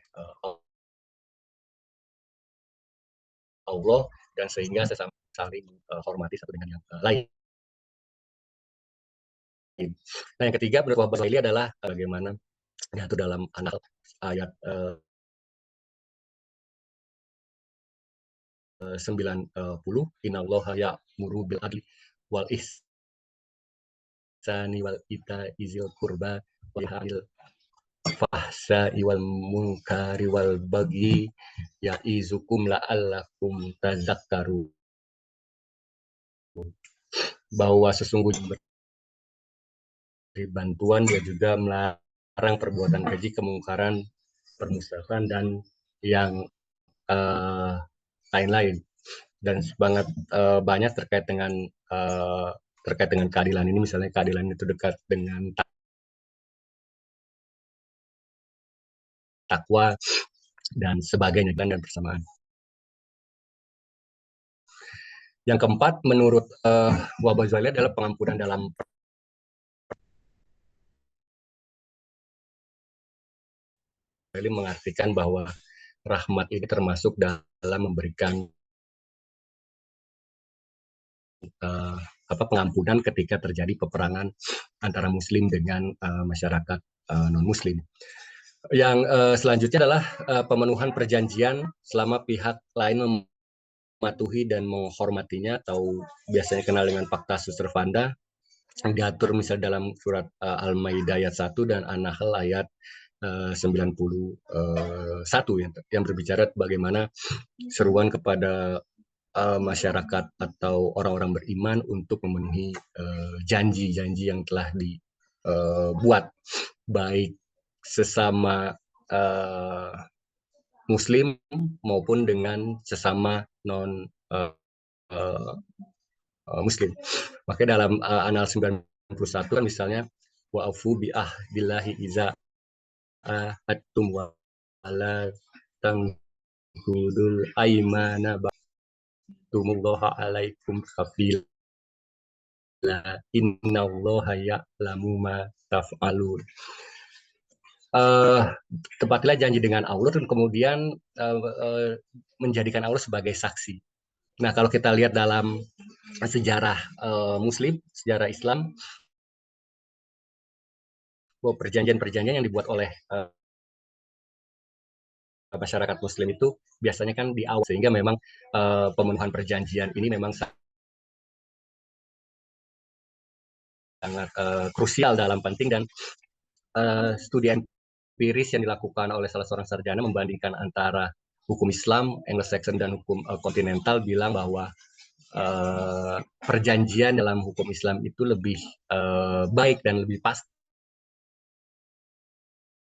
Allah, dan sehingga sesama saling hormati satu dengan yang lain. Nah, yang ketiga menurut Wahbah Zuhaili adalah bagaimana itu dalam An-Nahl ayat 90, innallaha ya'muru bil adli wal ihsani wal ita'i zil qurba wa yanhal fahsya'i wal munkari wal baghi ya'izukum la'allakum tadzakkarun. Bahwa sesungguhnya bantuan, dia juga melarang perbuatan keji, kemungkaran, permusyrikan, dan yang lain-lain. Dan banyak terkait dengan keadilan ini, misalnya keadilan itu dekat dengan takwa dan sebagainya, dan persamaan. Yang keempat menurut Wahbah Zuhaili adalah pengampunan dalam mengartikan bahwa rahmat ini termasuk dalam memberikan pengampunan ketika terjadi peperangan antara Muslim dengan masyarakat non-Muslim. Yang selanjutnya adalah pemenuhan perjanjian selama pihak lain mematuhi dan menghormatinya, atau biasanya kenal dengan Pakta Sunt Servanda, yang diatur misalnya dalam surat Al-Maidah ayat 1 dan An-Nahl ayat 91 yang berbicara bagaimana seruan kepada masyarakat atau orang-orang beriman untuk memenuhi janji-janji yang telah dibuat, baik sesama Muslim maupun dengan sesama non Muslim. Makanya dalam An-Nahl 91 kan misalnya wa'afu bi ahdillahi iza ahadtum wa ala tanqudul aimana ba'tumullaha alaikum kafila innallaha ya'lamu ma taf'alun. Tepatilah janji dengan Allah, dan kemudian menjadikan Allah sebagai saksi. Nah, kalau kita lihat dalam sejarah Muslim, sejarah Islam, bahwa perjanjian-perjanjian yang dibuat oleh masyarakat Muslim itu biasanya kan di awal, sehingga memang pemenuhan perjanjian ini memang sangat krusial dalam penting. Dan studi empiris yang dilakukan oleh salah seorang sarjana membandingkan antara hukum Islam Anglo-Saxon dan hukum kontinental, bilang bahwa perjanjian dalam hukum Islam itu lebih baik dan lebih pasti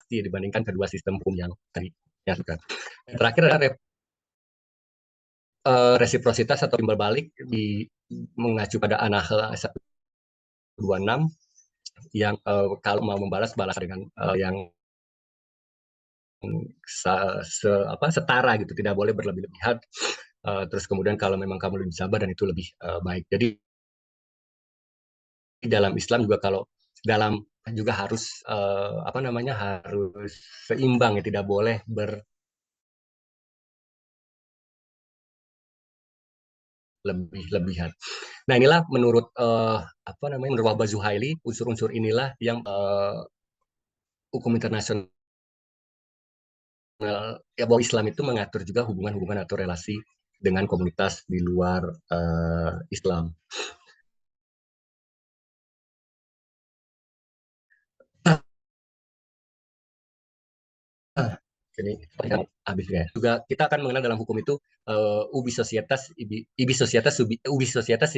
dibandingkan kedua sistem hukum yang tadi. Terakhir adalah resiprositas atau timbal balik mengacu pada An-Nahl 126 yang kalau mau membalas dengan yang setara gitu, tidak boleh berlebih-lebihan. Terus kemudian kalau memang kamu lebih sabar, dan itu lebih baik. Jadi dalam Islam juga juga harus harus seimbang, ya, tidak boleh berlebih-lebihan. Nah, inilah menurut menurut Wahbah Zuhaili, unsur-unsur inilah yang hukum internasional ya, bahwa Islam itu mengatur juga hubungan-hubungan atau relasi dengan komunitas di luar Islam. Jadi habis ya. Juga kita akan mengenal dalam hukum itu ubi societas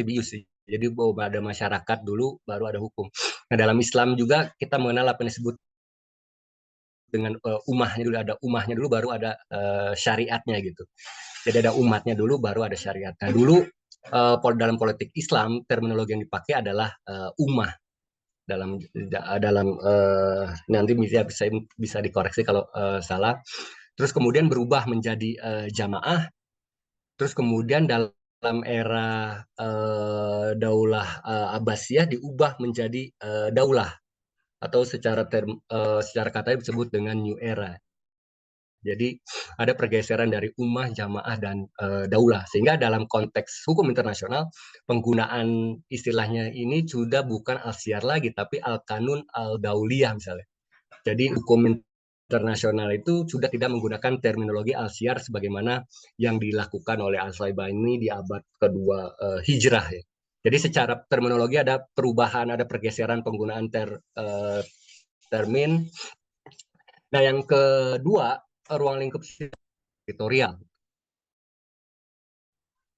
ibius. Jadi bahwa ada masyarakat dulu baru ada hukum. Nah, dalam Islam juga kita mengenal apa yang disebut dengan umahnya dulu, ada umahnya dulu baru ada syariatnya gitu. Jadi ada umatnya dulu baru ada syariatnya. Dulu dalam politik Islam terminologi yang dipakai adalah ummah. Dalam nanti bisa dikoreksi kalau salah. Terus kemudian berubah menjadi jamaah, Terus kemudian dalam era Daulah Abbasiyah diubah menjadi Daulah, atau secara katanya disebut dengan New Era. Jadi ada pergeseran dari ummah, jamaah, dan daulah. Sehingga dalam konteks hukum internasional, penggunaan istilahnya ini sudah bukan al-syiar lagi, tapi al-kanun al-dauliyah misalnya. Jadi hukum internasional itu sudah tidak menggunakan terminologi al-syiar sebagaimana yang dilakukan oleh Al-Syaibani di abad kedua Hijrah. Ya. Jadi secara terminologi ada perubahan, ada pergeseran penggunaan termin. Nah, yang kedua, ruang lingkup teritorial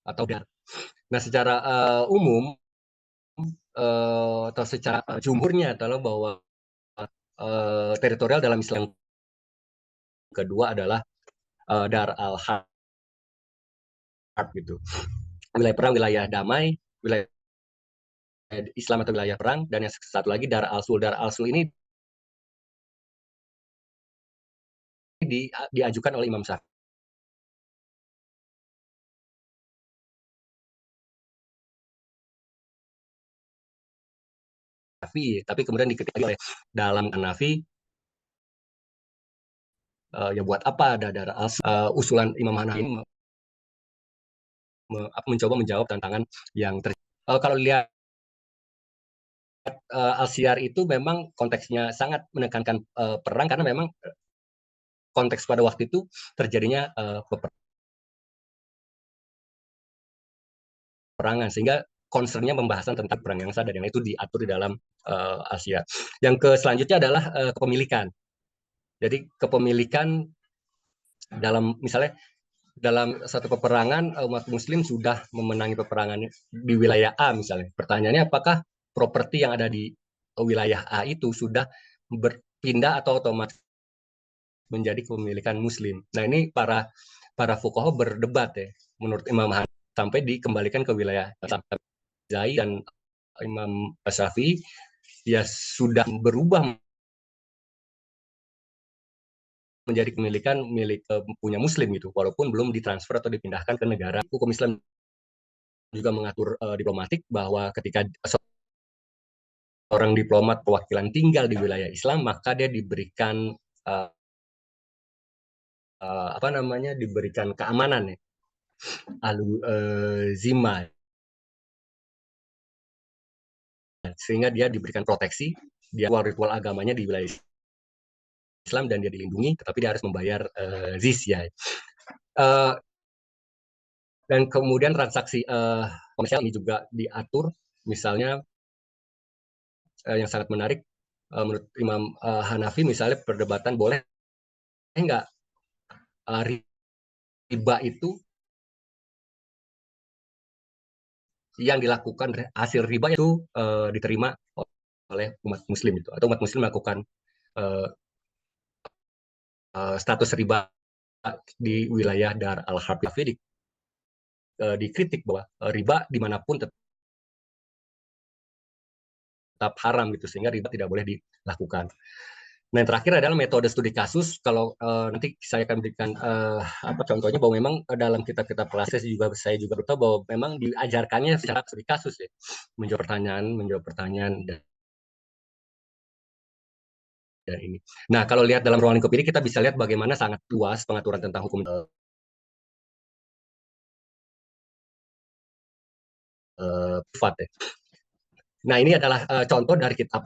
atau dar. Nah, secara umum atau secara jumhurnya adalah bahwa teritorial dalam Islam kedua adalah dar al-harb gitu. Wilayah perang, wilayah damai, wilayah Islam atau wilayah perang, dan yang satu lagi dar al-sul. Dar al-sul ini diajukan oleh Imam Syafi'i, tapi kemudian dikritik oleh dalam Hanafi, ya buat apa ada dar al-sul. Usulan Imam Hanafi ini mencoba menjawab tantangan yang kalau lihat al-syiar itu memang konteksnya sangat menekankan perang, karena memang konteks pada waktu itu terjadinya peperangan, sehingga concernnya pembahasan tentang perang yang sah dan yang itu diatur di dalam al-syiar. Yang selanjutnya adalah kepemilikan. Jadi kepemilikan dalam misalnya dalam satu peperangan, umat muslim sudah memenangi peperangan di wilayah A misalnya. Pertanyaannya, apakah properti yang ada di wilayah A itu sudah berpindah atau otomatis menjadi kepemilikan muslim. Nah, ini para fuqaha berdebat ya. Menurut Imam Hanafi sampai dikembalikan ke wilayah Zai, dan Imam Syafi'i ya sudah berubah menjadi kepemilikan milik punya muslim gitu, walaupun belum ditransfer atau dipindahkan ke negara. Hukum Islam juga mengatur diplomatik bahwa ketika seorang diplomat perwakilan tinggal di wilayah Islam, maka dia diberikan diberikan keamanan ya, zimah, sehingga dia diberikan proteksi, dia ritual agamanya di wilayah Islam dan dia dilindungi, tetapi dia harus membayar zizyah. Dan kemudian transaksi komersial ini juga diatur, misalnya yang sangat menarik menurut Imam Hanafi, misalnya perdebatan boleh enggak riba itu yang dilakukan, hasil riba itu diterima oleh umat muslim itu, atau umat muslim melakukan status riba di wilayah Dar al-Harb. Dikritik bahwa riba dimanapun tetap haram gitu, sehingga riba tidak boleh dilakukan. Nah, yang terakhir adalah metode studi kasus. Kalau nanti saya akan berikan contohnya, bahwa memang dalam kitab-kitab kelasnya saya juga beritahu bahwa memang diajarkannya secara studi kasus ya, menjawab pertanyaan dan ini. Nah, kalau lihat dalam ruang lingkup ini, kita bisa lihat bagaimana sangat luas pengaturan tentang hukum privat ya. Nah, ini adalah contoh dari kitab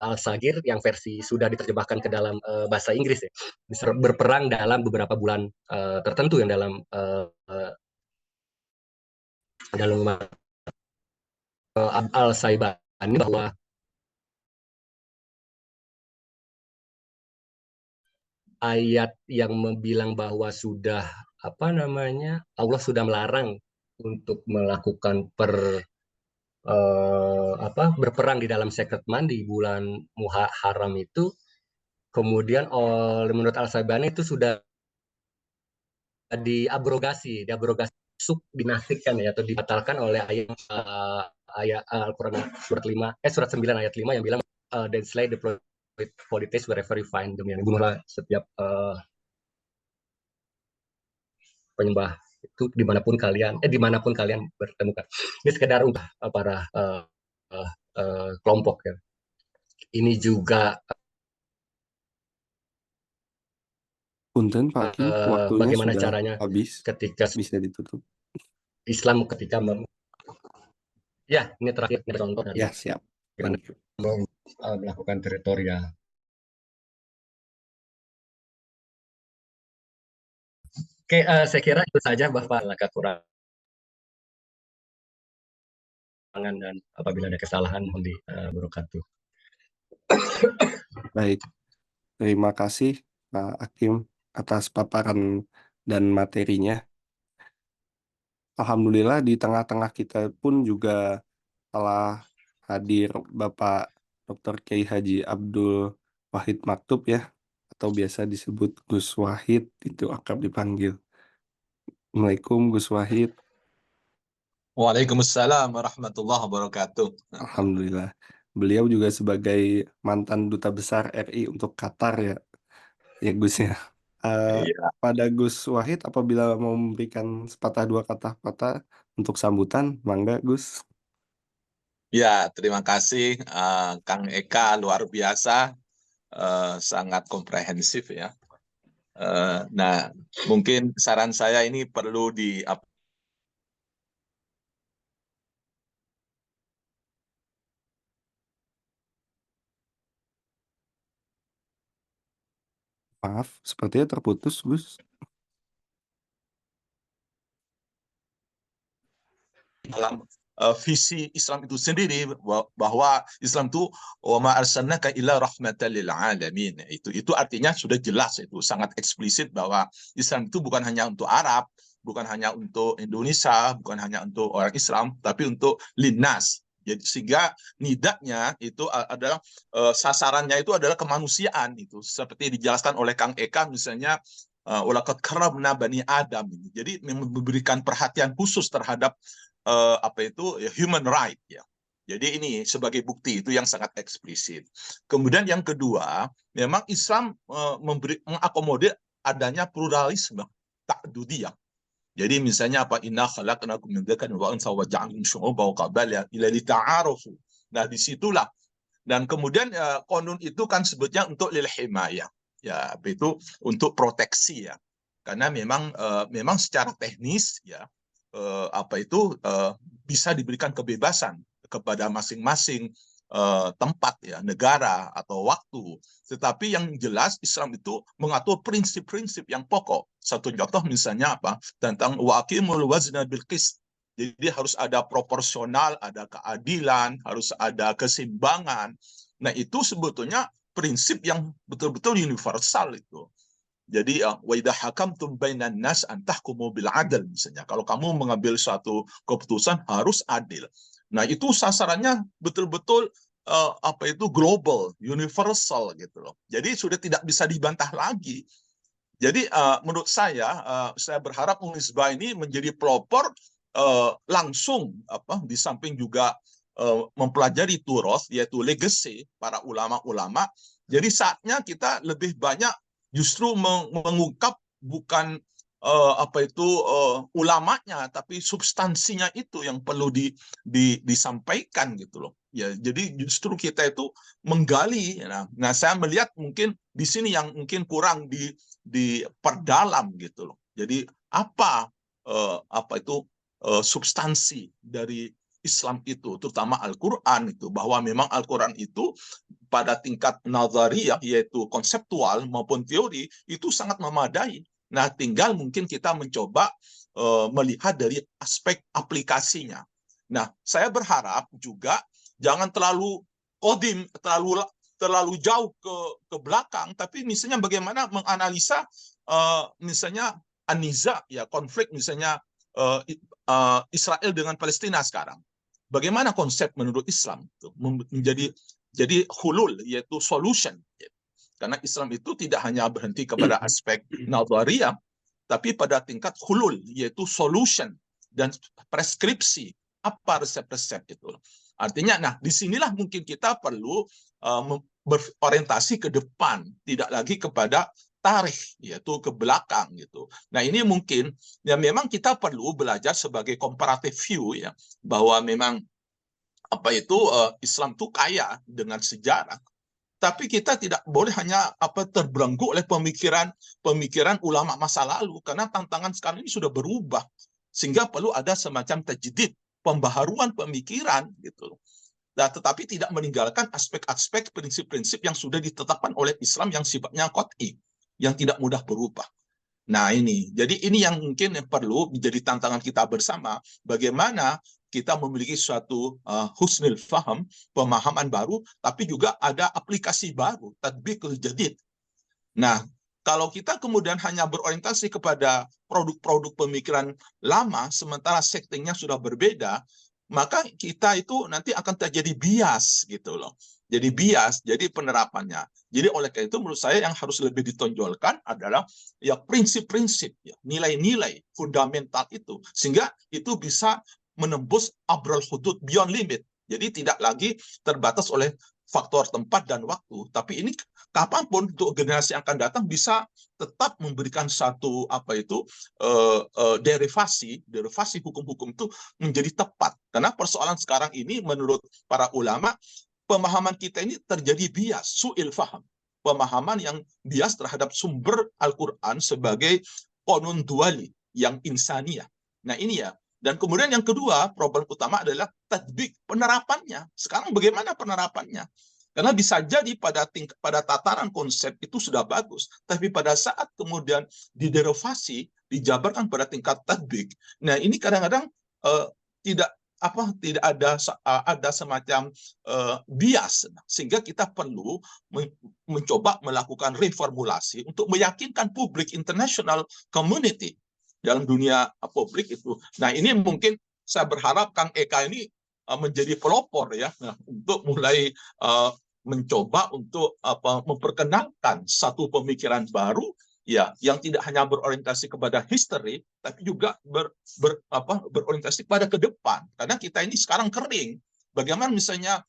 Al-Sagir yang versi sudah diterjemahkan ke dalam bahasa Inggris ya. Berperang dalam beberapa bulan tertentu yang dalam Al-Saibani, bahwa ayat yang bilang bahwa sudah Allah sudah melarang untuk melakukan berperang di dalam sacred month di bulan Muharram itu, kemudian menurut Al-Saibani itu sudah diabrogasi dinafikan ya, atau dibatalkan oleh ayat Al-Quran surat 9 ayat 5 yang bilang then slay the polities wherever you find them, yang bunuhlah setiap penyembah itu dimanapun kalian bertemu. Ini sekedar untuk para kelompok ya. Ini juga Punten Pak Kim, waktunya bagaimana sudah caranya habis, ketika bisa ditutup. Islam ketika ya ini terakhir contoh dari Ya, siap. bagaimana Thank you. melakukan teritorial. Oke, saya kira itu saja Bapak kekurangan dan apabila ada kesalahan mohon diberkati. Baik, terima kasih Pak Hakim atas paparan dan materinya. Alhamdulillah di tengah-tengah kita pun juga telah hadir Bapak Dr. Kiai Haji Abdul Wahid Maktub ya, atau biasa disebut Gus Wahid, itu akrab dipanggil. Assalamualaikum Gus Wahid. Waalaikumsalam warahmatullahi wabarakatuh. Alhamdulillah. Beliau juga sebagai mantan duta besar RI untuk Qatar ya Gus ya. Iya. Pada Gus Wahid apabila mau memberikan sepatah dua kata-kata untuk sambutan, mangga Gus. Ya, terima kasih Kang Eka, luar biasa, sangat komprehensif ya. Nah, mungkin saran saya ini perlu Maaf, sepertinya terputus Gus. dalam visi Islam itu sendiri, bahwa Islam itu wa ma arsalnaka illa rahmatan lil alamin. Itu artinya sudah jelas, itu sangat eksplisit bahwa Islam itu bukan hanya untuk Arab, bukan hanya untuk Indonesia, bukan hanya untuk orang Islam, tapi untuk linnas. Jadi sehingga nidaknya itu adalah sasarannya itu adalah kemanusiaan, itu seperti dijelaskan oleh Kang Eka misalnya, walaqad karramna bani Adam. Jadi memberikan perhatian khusus terhadap human right ya. Jadi ini sebagai bukti itu yang sangat eksplisit. Kemudian yang kedua, memang Islam mengakomodir adanya pluralisme ta'dudiyah. Jadi misalnya apa, inna khalaqnakum min dzakarin wa untha wa ja'alnakum syu'uban wa qabaila ila lita'arafu. Nah, disitulah. Dan kemudian konun itu kan sebutnya untuk lil himayah. Ya, itu untuk proteksi ya. Karena memang secara teknis ya bisa diberikan kebebasan kepada masing-masing tempat ya, negara atau waktu. Tetapi yang jelas Islam itu mengatur prinsip-prinsip yang pokok. Satu contoh misalnya apa? Tentang waqimul wazna bil qist. Jadi harus ada proporsional, ada keadilan, harus ada keseimbangan. Nah, itu sebetulnya prinsip yang betul-betul universal itu. Jadi wa idza hakamtum bainan nas an tahkumu bil adl, misalnya kalau kamu mengambil suatu keputusan harus adil. Nah, itu sasarannya betul-betul global, universal gitu loh. Jadi sudah tidak bisa dibantah lagi. Jadi menurut saya berharap Unisba ini menjadi pelopor langsung di samping juga mempelajari turos, yaitu legacy para ulama-ulama. Jadi saatnya kita lebih banyak justru mengungkap bukan ulamanya, tapi substansinya itu yang perlu disampaikan gitu loh. Ya, jadi justru kita itu menggali. Nah, saya melihat mungkin di sini yang mungkin kurang diperdalam gitu loh. Jadi substansi dari Islam itu, terutama Al-Quran itu, bahwa memang Al-Quran itu pada tingkat nazariyah, yaitu konseptual maupun teori, itu sangat memadai. Nah, tinggal mungkin kita mencoba melihat dari aspek aplikasinya. Nah, saya berharap juga jangan terlalu kodim, terlalu jauh ke belakang, tapi misalnya bagaimana menganalisa misalnya aniza, ya konflik misalnya Israel dengan Palestina sekarang. Bagaimana konsep menurut Islam itu jadi hulul, yaitu solution. Karena Islam itu tidak hanya berhenti kepada aspek nazariyah, tapi pada tingkat hulul, yaitu solution dan preskripsi. Apa resep-resep itu? Artinya, nah disinilah mungkin kita perlu berorientasi ke depan, tidak lagi kepada tarikh, yaitu ke belakang gitu. Nah ini mungkin ya memang kita perlu belajar sebagai comparative view ya, bahwa memang Islam itu kaya dengan sejarah. Tapi kita tidak boleh hanya terbelenggu oleh pemikiran ulama masa lalu, karena tantangan sekarang ini sudah berubah, sehingga perlu ada semacam tajdid, pembaharuan pemikiran gitu. Nah, tetapi tidak meninggalkan aspek-aspek prinsip-prinsip yang sudah ditetapkan oleh Islam yang sifatnya qat'i, yang tidak mudah berubah. Nah jadi ini yang mungkin perlu menjadi tantangan kita bersama, bagaimana kita memiliki suatu husnul faham, pemahaman baru, tapi juga ada aplikasi baru, tatbiqul jadid. Nah, kalau kita kemudian hanya berorientasi kepada produk-produk pemikiran lama, sementara settingnya sudah berbeda, maka kita itu nanti akan terjadi bias gitu loh. Jadi bias, jadi penerapannya. Jadi oleh karena itu menurut saya yang harus lebih ditonjolkan adalah ya prinsip-prinsip, ya, nilai-nilai fundamental itu, sehingga itu bisa menembus abrol hudud, beyond limit. Jadi tidak lagi terbatas oleh faktor tempat dan waktu, tapi ini kapanpun untuk generasi yang akan datang bisa tetap memberikan satu derivasi hukum-hukum itu menjadi tepat. Karena persoalan sekarang ini menurut para ulama, pemahaman kita ini terjadi bias, su'il faham. Pemahaman yang bias terhadap sumber Al-Quran sebagai qanun duali, yang insaniyah. Nah ini ya. Dan kemudian yang kedua, problem utama adalah tatbik, penerapannya. Sekarang bagaimana penerapannya? Karena bisa jadi pada tataran konsep itu sudah bagus, tapi pada saat kemudian diderivasi, dijabarkan pada tingkat tatbik, nah ini kadang-kadang tidak ada semacam bias, sehingga kita perlu mencoba melakukan reformulasi untuk meyakinkan publik, international community dalam dunia publik itu. Nah ini mungkin saya berharap Kang Eka ini menjadi pelopor ya, untuk mulai mencoba untuk memperkenalkan satu pemikiran baru ya, yang tidak hanya berorientasi kepada history, tapi juga berorientasi pada ke depan. Karena kita ini sekarang kering. Bagaimana misalnya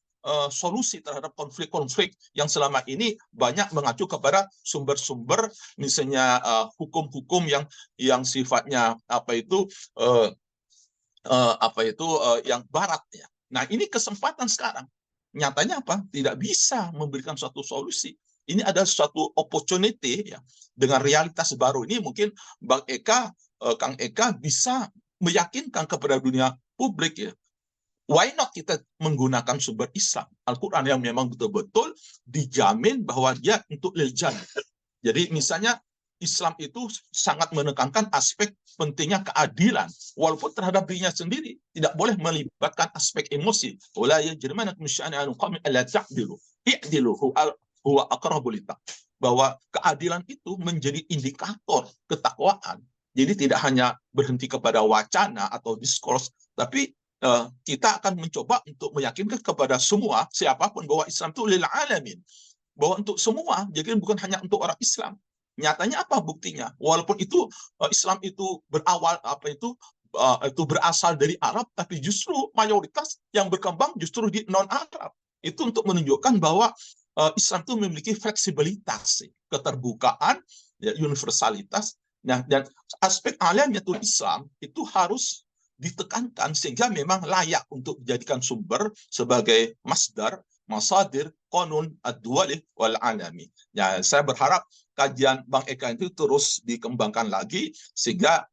solusi terhadap konflik-konflik yang selama ini banyak mengacu kepada sumber-sumber misalnya hukum-hukum yang sifatnya yang barat ya. Nah, ini kesempatan sekarang. Nyatanya tidak bisa memberikan suatu solusi. Ini ada suatu opportunity ya, dengan realitas baru ini. Mungkin Kang Eka bisa meyakinkan kepada dunia publik ya, why not kita menggunakan sumber Islam, Al-Quran, yang memang betul-betul dijamin bahwa dia untuk lil jannah. Jadi misalnya Islam itu sangat menekankan aspek pentingnya keadilan, walaupun terhadap dirinya sendiri, tidak boleh melibatkan aspek emosi. Wala yajrimanakum syana'anu qaumin alla ta'dilu, i'dilu huwa aqrabu littaqwa. Bahwa keadilan itu menjadi indikator ketakwaan. Jadi tidak hanya berhenti kepada wacana atau diskurs, tapi kita akan mencoba untuk meyakinkan kepada semua, siapapun, bahwa Islam itu lil alamin, bahwa untuk semua, jadi bukan hanya untuk orang Islam. Nyatanya apa buktinya? Walaupun itu Islam itu berawal itu berasal dari Arab, tapi justru mayoritas yang berkembang justru di non Arab. Itu untuk menunjukkan bahwa Islam itu memiliki fleksibilitas, keterbukaan, ya, universalitas. Nah, dan aspek alamiatul Islam itu harus ditekankan sehingga memang layak untuk dijadikan sumber sebagai masadir qanun ad-duwali wal alami. Ya, saya berharap kajian Bang Eka itu terus dikembangkan lagi sehingga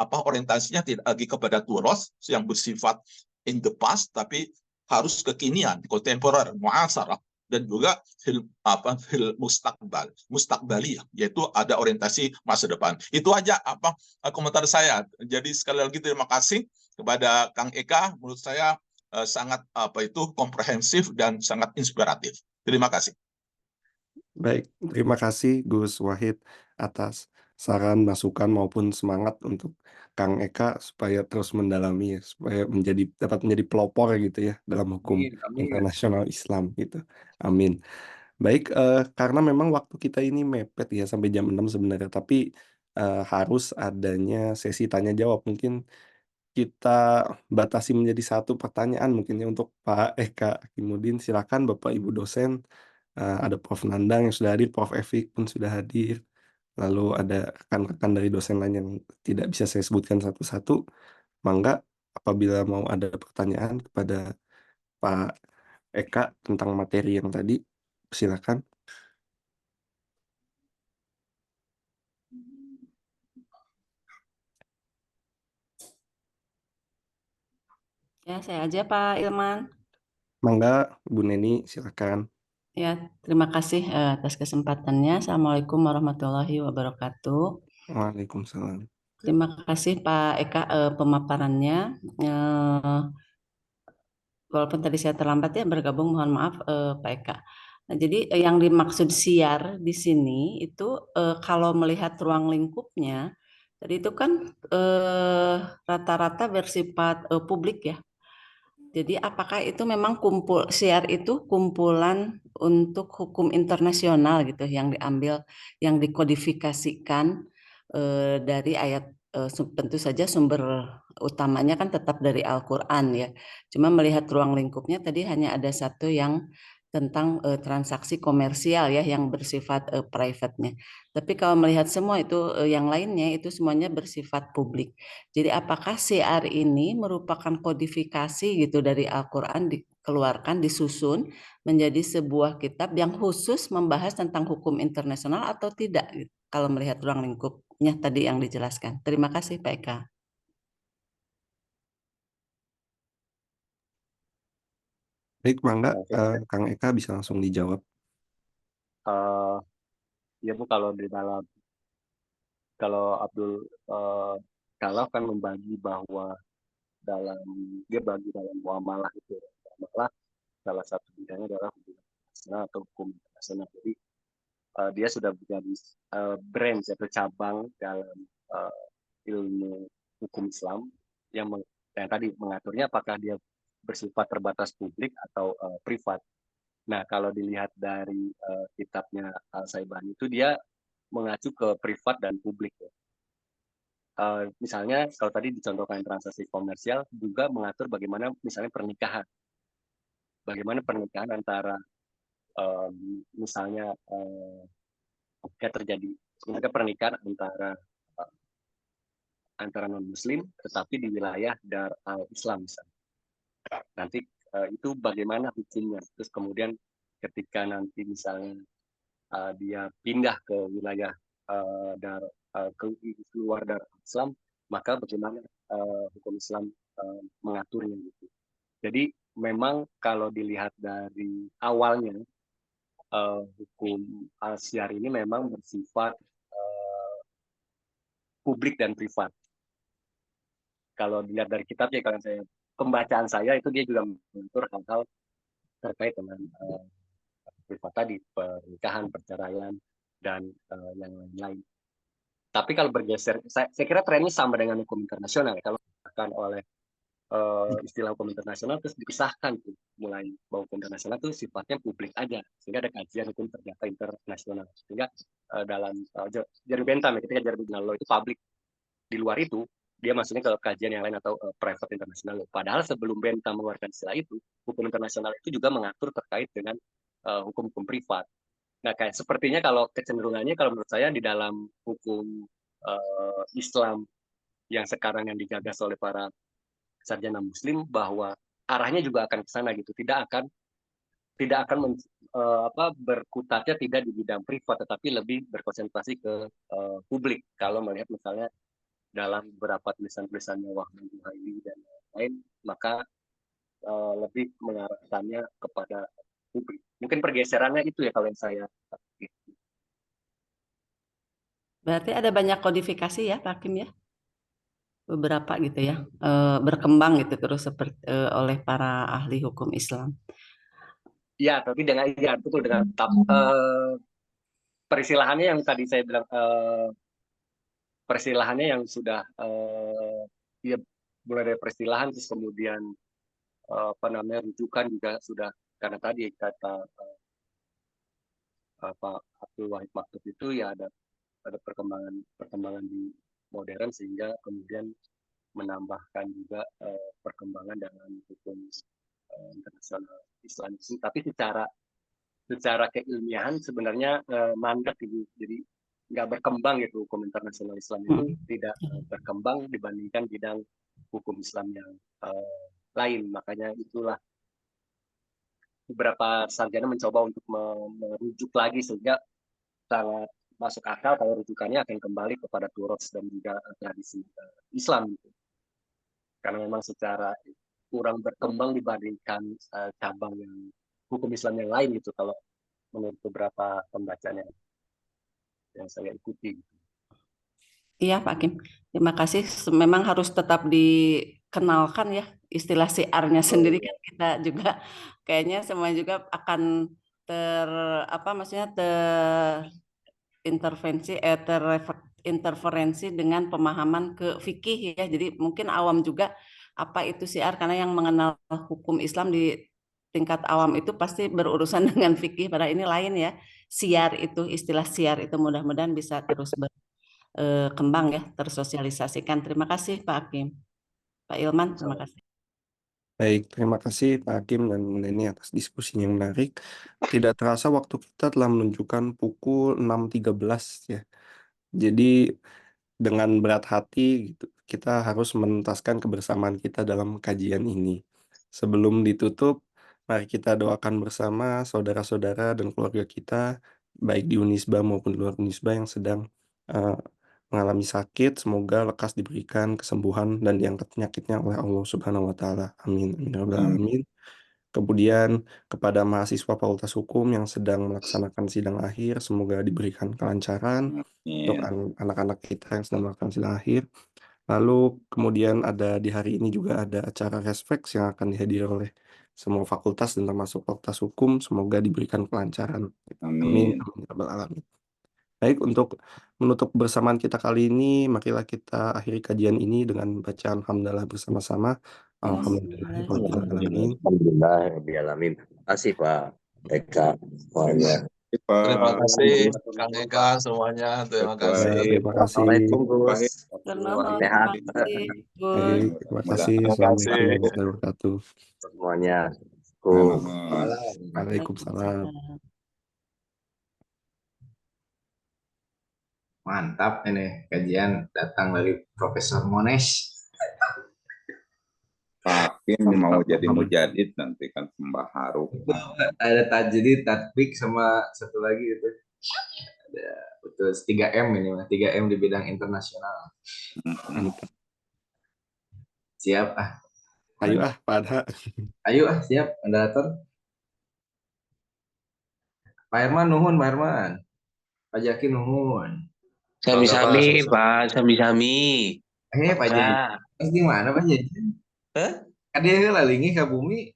orientasinya tidak lagi kepada turos yang bersifat in the past, tapi harus kekinian, kontemporer, muasarah, dan juga fil mustaqbaliyah, yaitu ada orientasi masa depan. Itu aja komentar saya. Jadi sekali lagi terima kasih kepada Kang Eka, menurut saya sangat komprehensif dan sangat inspiratif. Terima kasih. Baik, terima kasih Gus Wahid atas saran, masukan maupun semangat untuk Kang Eka supaya terus mendalami, supaya dapat menjadi pelopor gitu ya dalam hukum internasional Islam gitu. Amin. Baik, karena memang waktu kita ini mepet ya sampai jam 6 sebenarnya, tapi harus adanya sesi tanya jawab. Mungkin kita batasi menjadi satu pertanyaan mungkin ya untuk Pak Eka Hakimuddin. Silakan Bapak Ibu dosen, ada Prof Nandang yang sudah hadir, Prof Efik pun sudah hadir, lalu ada rekan-rekan dari dosen lain yang tidak bisa saya sebutkan satu-satu, mangga apabila mau ada pertanyaan kepada Pak Eka tentang materi yang tadi, silakan. Ya, saya aja Pak Ilman. Mangga, Bu Neni, silakan. Ya, terima kasih atas kesempatannya. Assalamualaikum warahmatullahi wabarakatuh. Waalaikumsalam. Terima kasih Pak Eka pemaparannya. Walaupun tadi saya terlambat ya bergabung, mohon maaf Pak Eka. Nah, jadi yang dimaksud siar di sini itu kalau melihat ruang lingkupnya, tadi itu kan rata-rata bersifat publik ya. Jadi apakah itu memang siar itu kumpulan untuk hukum internasional gitu yang diambil, yang dikodifikasikan dari ayat, tentu saja sumber utamanya kan tetap dari Al-Quran ya. Cuma melihat ruang lingkupnya tadi hanya ada satu yang tentang transaksi komersial ya yang bersifat private-nya. Tapi kalau melihat semua itu yang lainnya itu semuanya bersifat publik. Jadi apakah siar ini merupakan kodifikasi gitu dari Al-Quran dikeluarkan, disusun menjadi sebuah kitab yang khusus membahas tentang hukum internasional atau tidak gitu, kalau melihat ruang lingkupnya tadi yang dijelaskan. Terima kasih Pak Eka. Baik, mangga Kang Eka bisa langsung dijawab. Ya Bu, kalau Abdul Kalaf kan membagi bahwa dia bagi dalam muamalah itu. Muamalah salah satu bidangnya adalah hukum internasional atau hukum internasional. Jadi dia sudah menjadi branch atau cabang dalam ilmu hukum Islam yang tadi mengaturnya apakah dia bersifat terbatas publik atau privat. Nah, kalau dilihat dari kitabnya Al-Saibani itu dia mengacu ke privat dan publik. Ya. Misalnya kalau tadi dicontohkan transaksi komersial juga mengatur bagaimana misalnya pernikahan. Bagaimana pernikahan antara misalnya terjadi sebenarnya pernikahan antara non muslim tetapi di wilayah Dar al-Islam misalnya. Nanti itu bagaimana hukumnya. Terus kemudian ketika nanti misalnya dia pindah ke wilayah keluar dari Islam, maka bagaimana hukum Islam mengaturnya gitu. Jadi memang kalau dilihat dari awalnya hukum al-Syar ini memang bersifat publik dan privat. Kalau dilihat dari kitabnya, kalau pembacaan saya itu dia juga mengatur hal-hal terkait dengan privat tadi, pernikahan, perceraian, dan yang lain-lain. Tapi kalau bergeser, saya kira trennya sama dengan hukum internasional. Kalau akan oleh istilah hukum internasional terus dipisahkan tuh, mulai bahwa hukum internasional itu sifatnya publik aja, sehingga ada kajian hukum perdata internasional. Sehingga dalam Jeremy Bentham ya, ketika Jeremy Bentham itu publik, di luar itu dia masuknya ke kajian yang lain atau private international law. Padahal sebelum Bentham mengeluarkan istilah itu, hukum internasional itu juga mengatur terkait dengan hukum-hukum privat. Nah, kayak sepertinya kalau kecenderungannya kalau menurut saya di dalam hukum Islam yang sekarang yang digagas oleh para sarjana Muslim bahwa arahnya juga akan ke sana gitu, tidak akan berkutatnya tidak di bidang privat, tetapi lebih berkonsentrasi ke publik. Kalau melihat misalnya dalam beberapa tulisan-tulisannya Wahid Zuhaili dan lain, maka lebih mengarahkannya kepada publik. Mungkin pergeserannya itu ya kalau yang saya. Berarti ada banyak kodifikasi ya Pak Hakim ya? Beberapa gitu ya, berkembang gitu terus seperti oleh para ahli hukum Islam. Ya, tapi dengan betul dengan peristilahannya yang tadi saya bilang peristilahannya yang sudah ya mulai dari peristilahan terus kemudian rujukan juga sudah, karena tadi kata Pak Abdul Wahid Maktub itu ya ada perkembangan di modern sehingga kemudian menambahkan juga perkembangan dalam hukum internasional Islam. Tapi secara keilmiahan sebenarnya mandat itu. Jadi nggak berkembang gitu, hukum internasional Islam itu tidak berkembang dibandingkan bidang hukum Islam yang lain. Makanya itulah beberapa sarjana mencoba untuk merujuk lagi, sehingga sangat masuk akal kalau rujukannya akan kembali kepada turos dan juga tradisi Islam gitu. Karena memang secara kurang berkembang dibandingkan cabang yang hukum Islam yang lain gitu, kalau menurut beberapa pembacanya yang saya ikuti. Iya Pak Hakim, terima kasih. Memang harus tetap dikenalkan ya istilah siarnya sendiri kan, kita juga kayaknya semua juga akan maksudnya terinterferensi dengan pemahaman ke fikih ya. Jadi mungkin awam juga apa itu siar, karena yang mengenal hukum Islam di tingkat awam itu pasti berurusan dengan fikih, padahal ini lain ya. Siar itu, istilah siar itu mudah-mudahan bisa terus berkembang ya, tersosialisasikan. Terima kasih Pak Hakim. Pak Ilman, terima kasih. Baik, terima kasih Pak Hakim dan Neni atas diskusinya yang menarik. Tidak terasa waktu kita telah menunjukkan pukul 6.13 ya. Jadi dengan berat hati gitu, kita harus menuntaskan kebersamaan kita dalam kajian ini. Sebelum ditutup, mari kita doakan bersama saudara-saudara dan keluarga kita, baik di Unisba maupun di luar Unisba yang sedang mengalami sakit. Semoga lekas diberikan kesembuhan dan diangkat penyakitnya oleh Allah Subhanahu wa Ta'ala. Amin. Amin. Ya Rabbal Alamin. Kemudian kepada mahasiswa Fakultas Hukum yang sedang melaksanakan sidang akhir, semoga diberikan kelancaran untuk anak-anak kita yang sedang melakukan sidang akhir. Lalu kemudian ada di hari ini juga ada acara Respex yang akan dihadiri oleh semua fakultas dan termasuk Fakultas Hukum. Semoga diberikan kelancaran. Amin. Amin. Ya Rabbal Alamin. Baik, untuk menutup bersamaan kita kali ini, marilah kita akhiri kajian ini dengan bacaan hamdalah bersama-sama. Alhamdulillahirrahmanirrahim. Alhamdulillahirrahmanirrahim. Terima kasih Pak Eka semuanya. Terima kasih Kang Eka semuanya. Terima kasih. Terima kasih. Assalamualaikum Gus. Terima Sehat. kasih, Gus. Baik, terima kasih. Assalamualaikum warahmatullahi wabarakatuh. Semuanya. Waalaikumsalam. Mantap ini kajian datang dari Profesor Mones. Pak Hakim mau jadi mujadid nanti kan pembaharu. Ada tajdid, tatbik, sama satu lagi itu. Ada betul 3M ini, 3M di bidang internasional. Siap ah. Ayo ah, pada. Ayo ah, siap moderator. Pak Herman nuhun, Pak Herman. Pak Jaki nuhun. Sami-sami, Pak, sami-sami. Pak Jaki. Di mana Pak Jaki? Hah? Ada yang lalingi ke bumi.